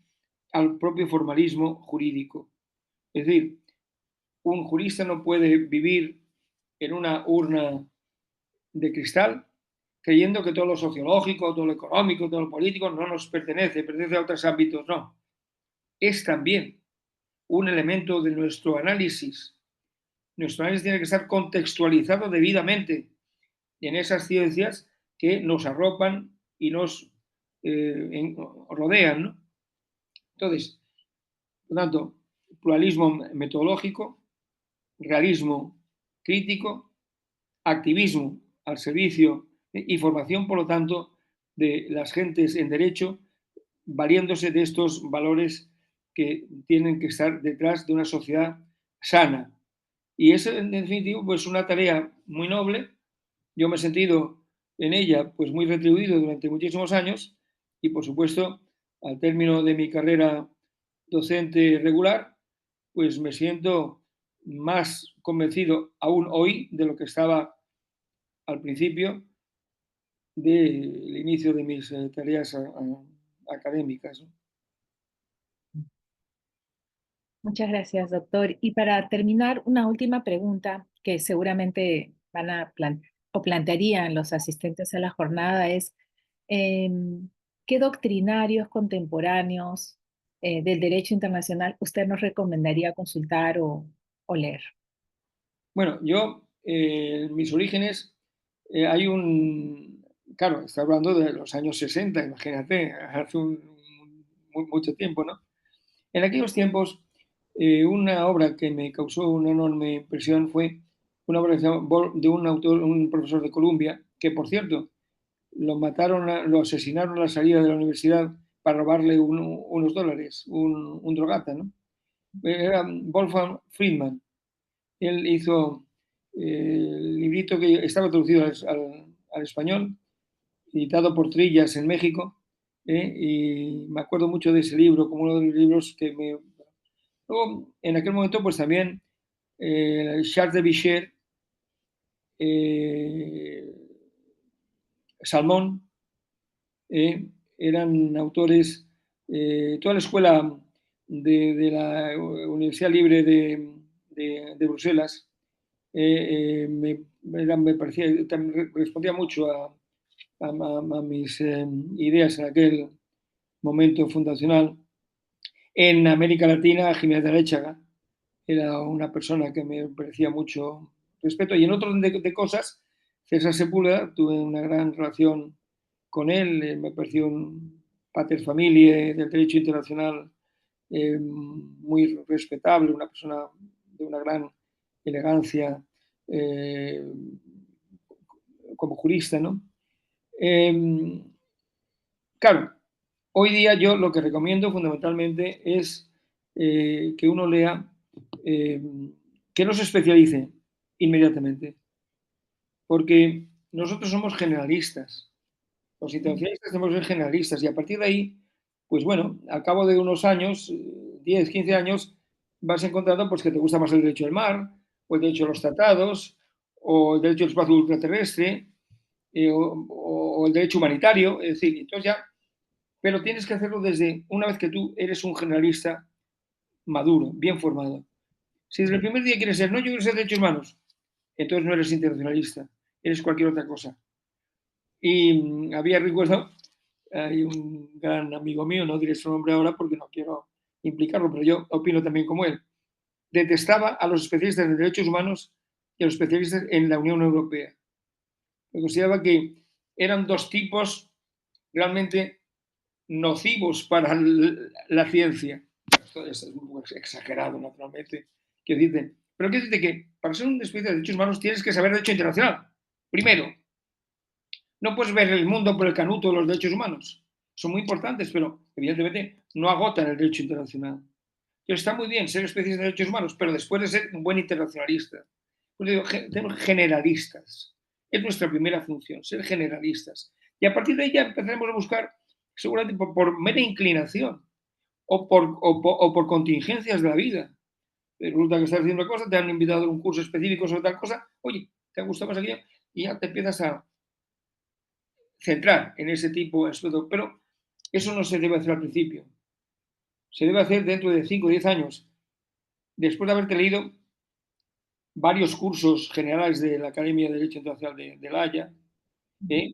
B: al propio formalismo jurídico. Es decir, un jurista no puede vivir en una urna de cristal creyendo que todo lo sociológico, todo lo económico, todo lo político no nos pertenece, pertenece a otros ámbitos. No, es también un elemento de nuestro análisis. Nuestro análisis tiene que estar contextualizado debidamente en esas ciencias que nos arropan y nos rodean, ¿no? Entonces, por lo tanto, pluralismo metodológico, realismo crítico, activismo al servicio y formación, por lo tanto, de las gentes en derecho, valiéndose de estos valores que tienen que estar detrás de una sociedad sana. Y es, en definitiva, pues una tarea muy noble. Yo me he sentido en ella pues muy retribuido durante muchísimos años y, por supuesto, al término de mi carrera docente regular, pues me siento más convencido aún hoy de lo que estaba al principio del inicio de mis tareas académicas, ¿no?
A: Muchas gracias, doctor. Y para terminar, una última pregunta que seguramente van a o plantearían los asistentes a la jornada es, em, ¿qué doctrinarios contemporáneos del derecho internacional usted nos recomendaría consultar o leer?
B: Bueno, yo, en mis orígenes, hay claro, estoy hablando de los años 60, imagínate, hace mucho tiempo, ¿no? En aquellos tiempos, una obra que me causó una enorme impresión fue una obra de un autor, un profesor de Columbia, que por cierto, lo asesinaron a la salida de la universidad para robarle unos dólares, un drogata, ¿no? Era Wolfgang Friedman. Él hizo el librito que estaba traducido al español, editado por Trillas en México, y me acuerdo mucho de ese libro como uno de los libros que me... Luego, en aquel momento, pues también Charles de Vichy, eh, Salmón, eran autores, toda la escuela de la Universidad Libre de Bruselas, me parecía, también respondía mucho a mis ideas en aquel momento fundacional. En América Latina, Jiménez de Arechaga era una persona que me parecía mucho respeto. Y en otro de cosas, César Sepúlveda, tuve una gran relación con él, me pareció un pater familiae del derecho internacional muy respetable, una persona de una gran elegancia como jurista, ¿no? Eh, claro, hoy día yo lo que recomiendo fundamentalmente es que uno lea, eh, que no se especialice inmediatamente, porque nosotros somos generalistas. Los internacionalistas tenemos que ser generalistas y a partir de ahí, pues bueno, al cabo de unos años, 10, 15 años, vas encontrando pues que te gusta más el derecho del mar, o el derecho de los tratados, o el derecho del espacio ultraterrestre, o el derecho humanitario, es decir, entonces ya, pero tienes que hacerlo desde una vez que tú eres un generalista maduro, bien formado. Si desde el primer día quieres ser, no, yo quiero ser derechos humanos, entonces no eres internacionalista, eres cualquier otra cosa. Y había, recuerdo, hay un gran amigo mío, no diré su nombre ahora porque no quiero implicarlo, pero yo opino también como él. Detestaba a los especialistas en derechos humanos y a los especialistas en la Unión Europea. Me consideraba que eran dos tipos realmente nocivos para la ciencia. Esto es un exagerado, naturalmente. Que dicen, pero que dice que para ser un especialista de derechos humanos tienes que saber derecho internacional. Primero, no puedes ver el mundo por el canuto de los derechos humanos. Son muy importantes, pero evidentemente no agotan el derecho internacional. Entonces está muy bien ser especialista en derechos humanos, pero después de ser un buen internacionalista. Pues digo, tenemos generalistas. Es nuestra primera función, ser generalistas. Y a partir de ahí ya empezaremos a buscar, seguramente por mera inclinación o por contingencias de la vida, resulta que estás haciendo una cosa, te han invitado a un curso específico sobre tal cosa, oye, ¿te gusta más aquello? Y ya te empiezas a centrar en ese tipo de aspecto. Pero eso no se debe hacer al principio. Se debe hacer dentro de 5 o 10 años, después de haberte leído varios cursos generales de la Academia de Derecho Internacional de La Haya. ¿Eh?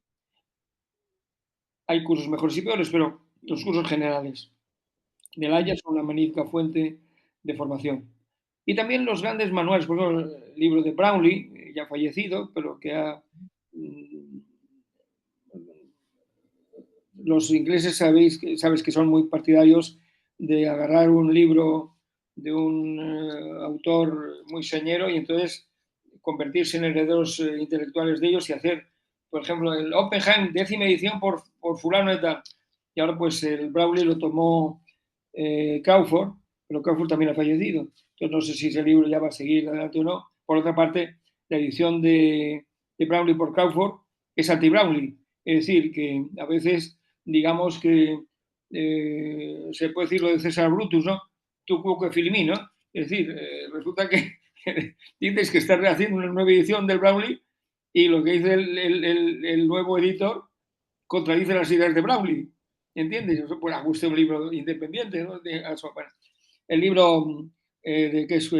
B: Hay cursos mejores y peores, pero los cursos generales de La Haya son una magnífica fuente de formación. Y también los grandes manuales, por ejemplo, el libro de Brownlee, ya fallecido, pero que mm, los ingleses sabes que son muy partidarios de agarrar un libro de un autor muy señero y entonces convertirse en herederos intelectuales de ellos y hacer, por ejemplo, el Oppenheim, 10ª edición por fulano y tal. Y ahora pues el Brownlee lo tomó Crawford, pero Crawford también ha fallecido. Entonces no sé si ese libro ya va a seguir adelante o no. Por otra parte, la edición de Brownlee por Crawford es anti-Brownlee. Es decir, que a veces digamos que se puede decir lo de César Brutus, ¿no? Tu cuoque Filimí, ¿no? Es decir, resulta que dices que estás haciendo una nueva edición del Brownlee y lo que dice el nuevo editor contradice las ideas de Brownlee. ¿Entiendes? Eso pues a gusto un libro independiente, ¿no? Bueno, el libro de que es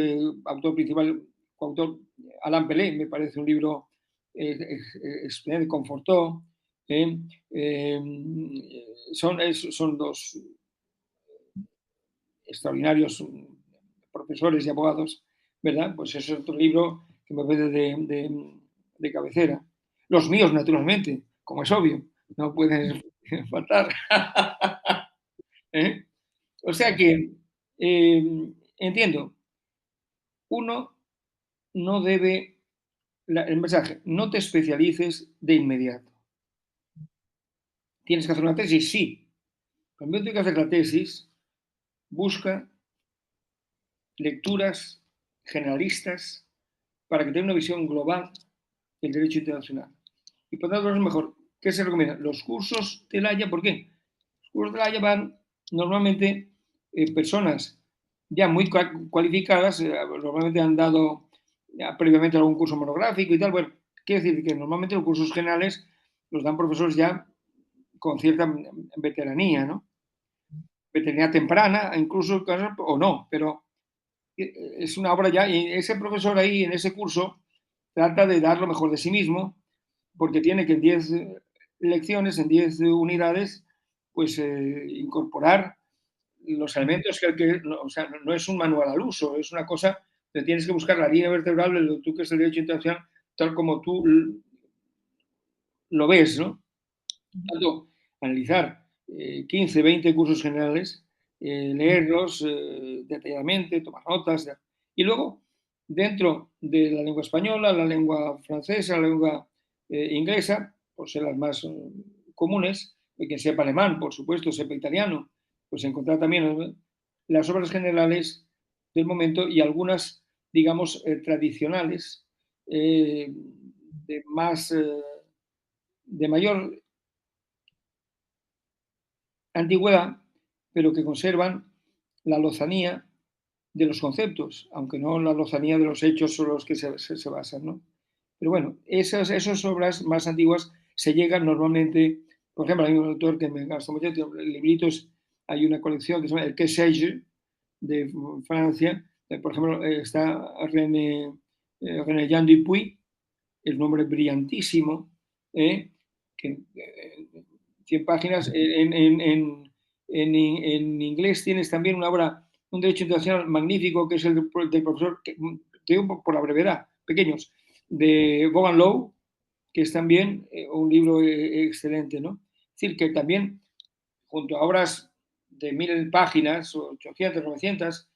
B: autor principal, coautor Alain Pelé, me parece un libro excelente, confortó. ¿eh? Eh, son dos extraordinarios profesores y abogados, ¿verdad? Pues ese es otro libro que me parece de cabecera. Los míos, naturalmente, como es obvio, no pueden faltar. ¿Eh? O sea que entiendo, uno no debe, el mensaje, no te especialices de inmediato. ¿Tienes que hacer una tesis? Sí. Cuando tienes que hacer la tesis, busca lecturas generalistas para que tenga una visión global del derecho internacional. Y por tanto es mejor. ¿Qué se recomienda? Los cursos de la Haya, ¿por qué? Los cursos de la Haya van normalmente personas ya muy cualificadas, normalmente han dado ya previamente algún curso monográfico y tal. Bueno, quiere decir que normalmente los cursos generales los dan profesores ya con cierta veteranía, ¿no? Veteranía temprana, incluso, o no, pero es una obra ya, y ese profesor ahí en ese curso trata de dar lo mejor de sí mismo, porque tiene que en 10 lecciones, en 10 unidades, pues incorporar los elementos que no, o sea, no es un manual al uso, es una cosa que tienes que buscar la línea vertebral de lo tú que es el derecho internacional, tal como tú lo ves, ¿no? Tanto, analizar 15, 20 cursos generales, leerlos detalladamente, tomar notas, y luego, dentro de la lengua española, la lengua francesa, la lengua inglesa, por ser las más comunes, y quien sepa alemán, por supuesto, sepa italiano, pues encontrar también las obras generales del momento y algunas, digamos, tradicionales, de más, de mayor antigüedad, pero que conservan la lozanía de los conceptos, aunque no la lozanía de los hechos sobre los que se basan, ¿no? Pero bueno, esas obras más antiguas se llegan normalmente, por ejemplo, hay un autor que me gastó mucho tiempo, libritos, hay una colección que se llama El Que sais de Francia, por ejemplo, está René Jean Dupuy, el nombre brillantísimo, que, 100 páginas. En inglés tienes también una obra, un derecho internacional magnífico, que es el del profesor, te digo por la brevedad, pequeños, de Vaughan Lowe, que es también un libro excelente, ¿no? Es decir, que también, junto a obras de 1000 páginas, 800, 900,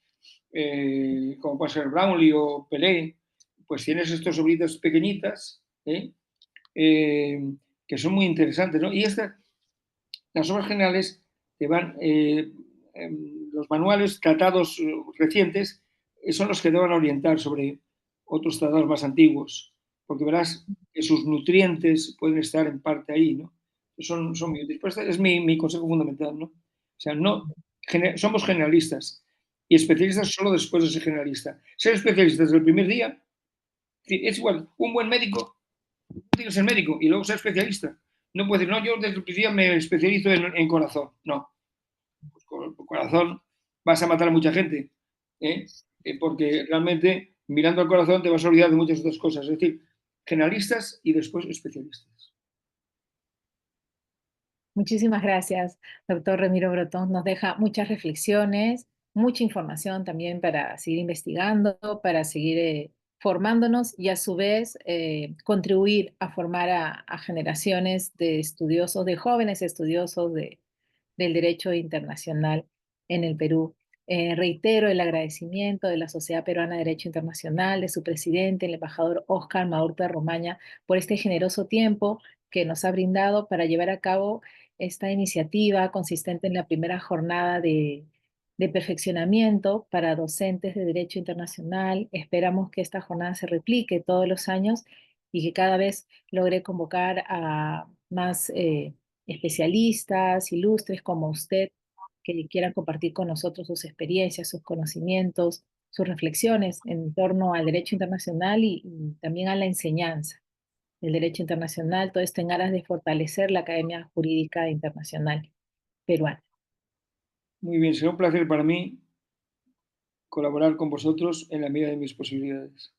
B: como puede ser Brownlee o Pelé, pues tienes estos obritas pequeñitas, que son muy interesantes, ¿no? Y las obras generales que van, los manuales, tratados recientes, son los que te van a orientar sobre otros tratados más antiguos, porque verás que sus nutrientes pueden estar en parte ahí, ¿no? Son muy útiles. Pues este es mi consejo fundamental, ¿no? O sea, no, somos generalistas, y especialistas solo después de ser generalista. Ser especialista desde el primer día, es igual, un buen médico tiene que ser médico y luego ser especialista. No puede decir, no, yo desde el primer día me especializo en corazón. No, pues con el corazón vas a matar a mucha gente, ¿eh? Porque realmente mirando al corazón te vas a olvidar de muchas otras cosas. Es decir, generalistas y después especialistas.
A: Muchísimas gracias, doctor Ramiro Brotón. Nos deja muchas reflexiones, mucha información también para seguir investigando, para seguir formándonos y a su vez contribuir a formar a generaciones de estudiosos, de jóvenes estudiosos del derecho internacional en el Perú. Reitero el agradecimiento de la Sociedad Peruana de Derecho Internacional, de su presidente, el embajador Óscar Maurta Romaña, por este generoso tiempo que nos ha brindado para llevar a cabo esta iniciativa consistente en la primera jornada de perfeccionamiento para docentes de Derecho Internacional. Esperamos que esta jornada se replique todos los años y que cada vez logre convocar a más especialistas, ilustres como usted, que quieran compartir con nosotros sus experiencias, sus conocimientos, sus reflexiones en torno al derecho internacional y también a la enseñanza del derecho internacional, todo esto en aras de fortalecer la Academia Jurídica Internacional Peruana.
B: Muy bien, será un placer para mí colaborar con vosotros en la medida de mis posibilidades.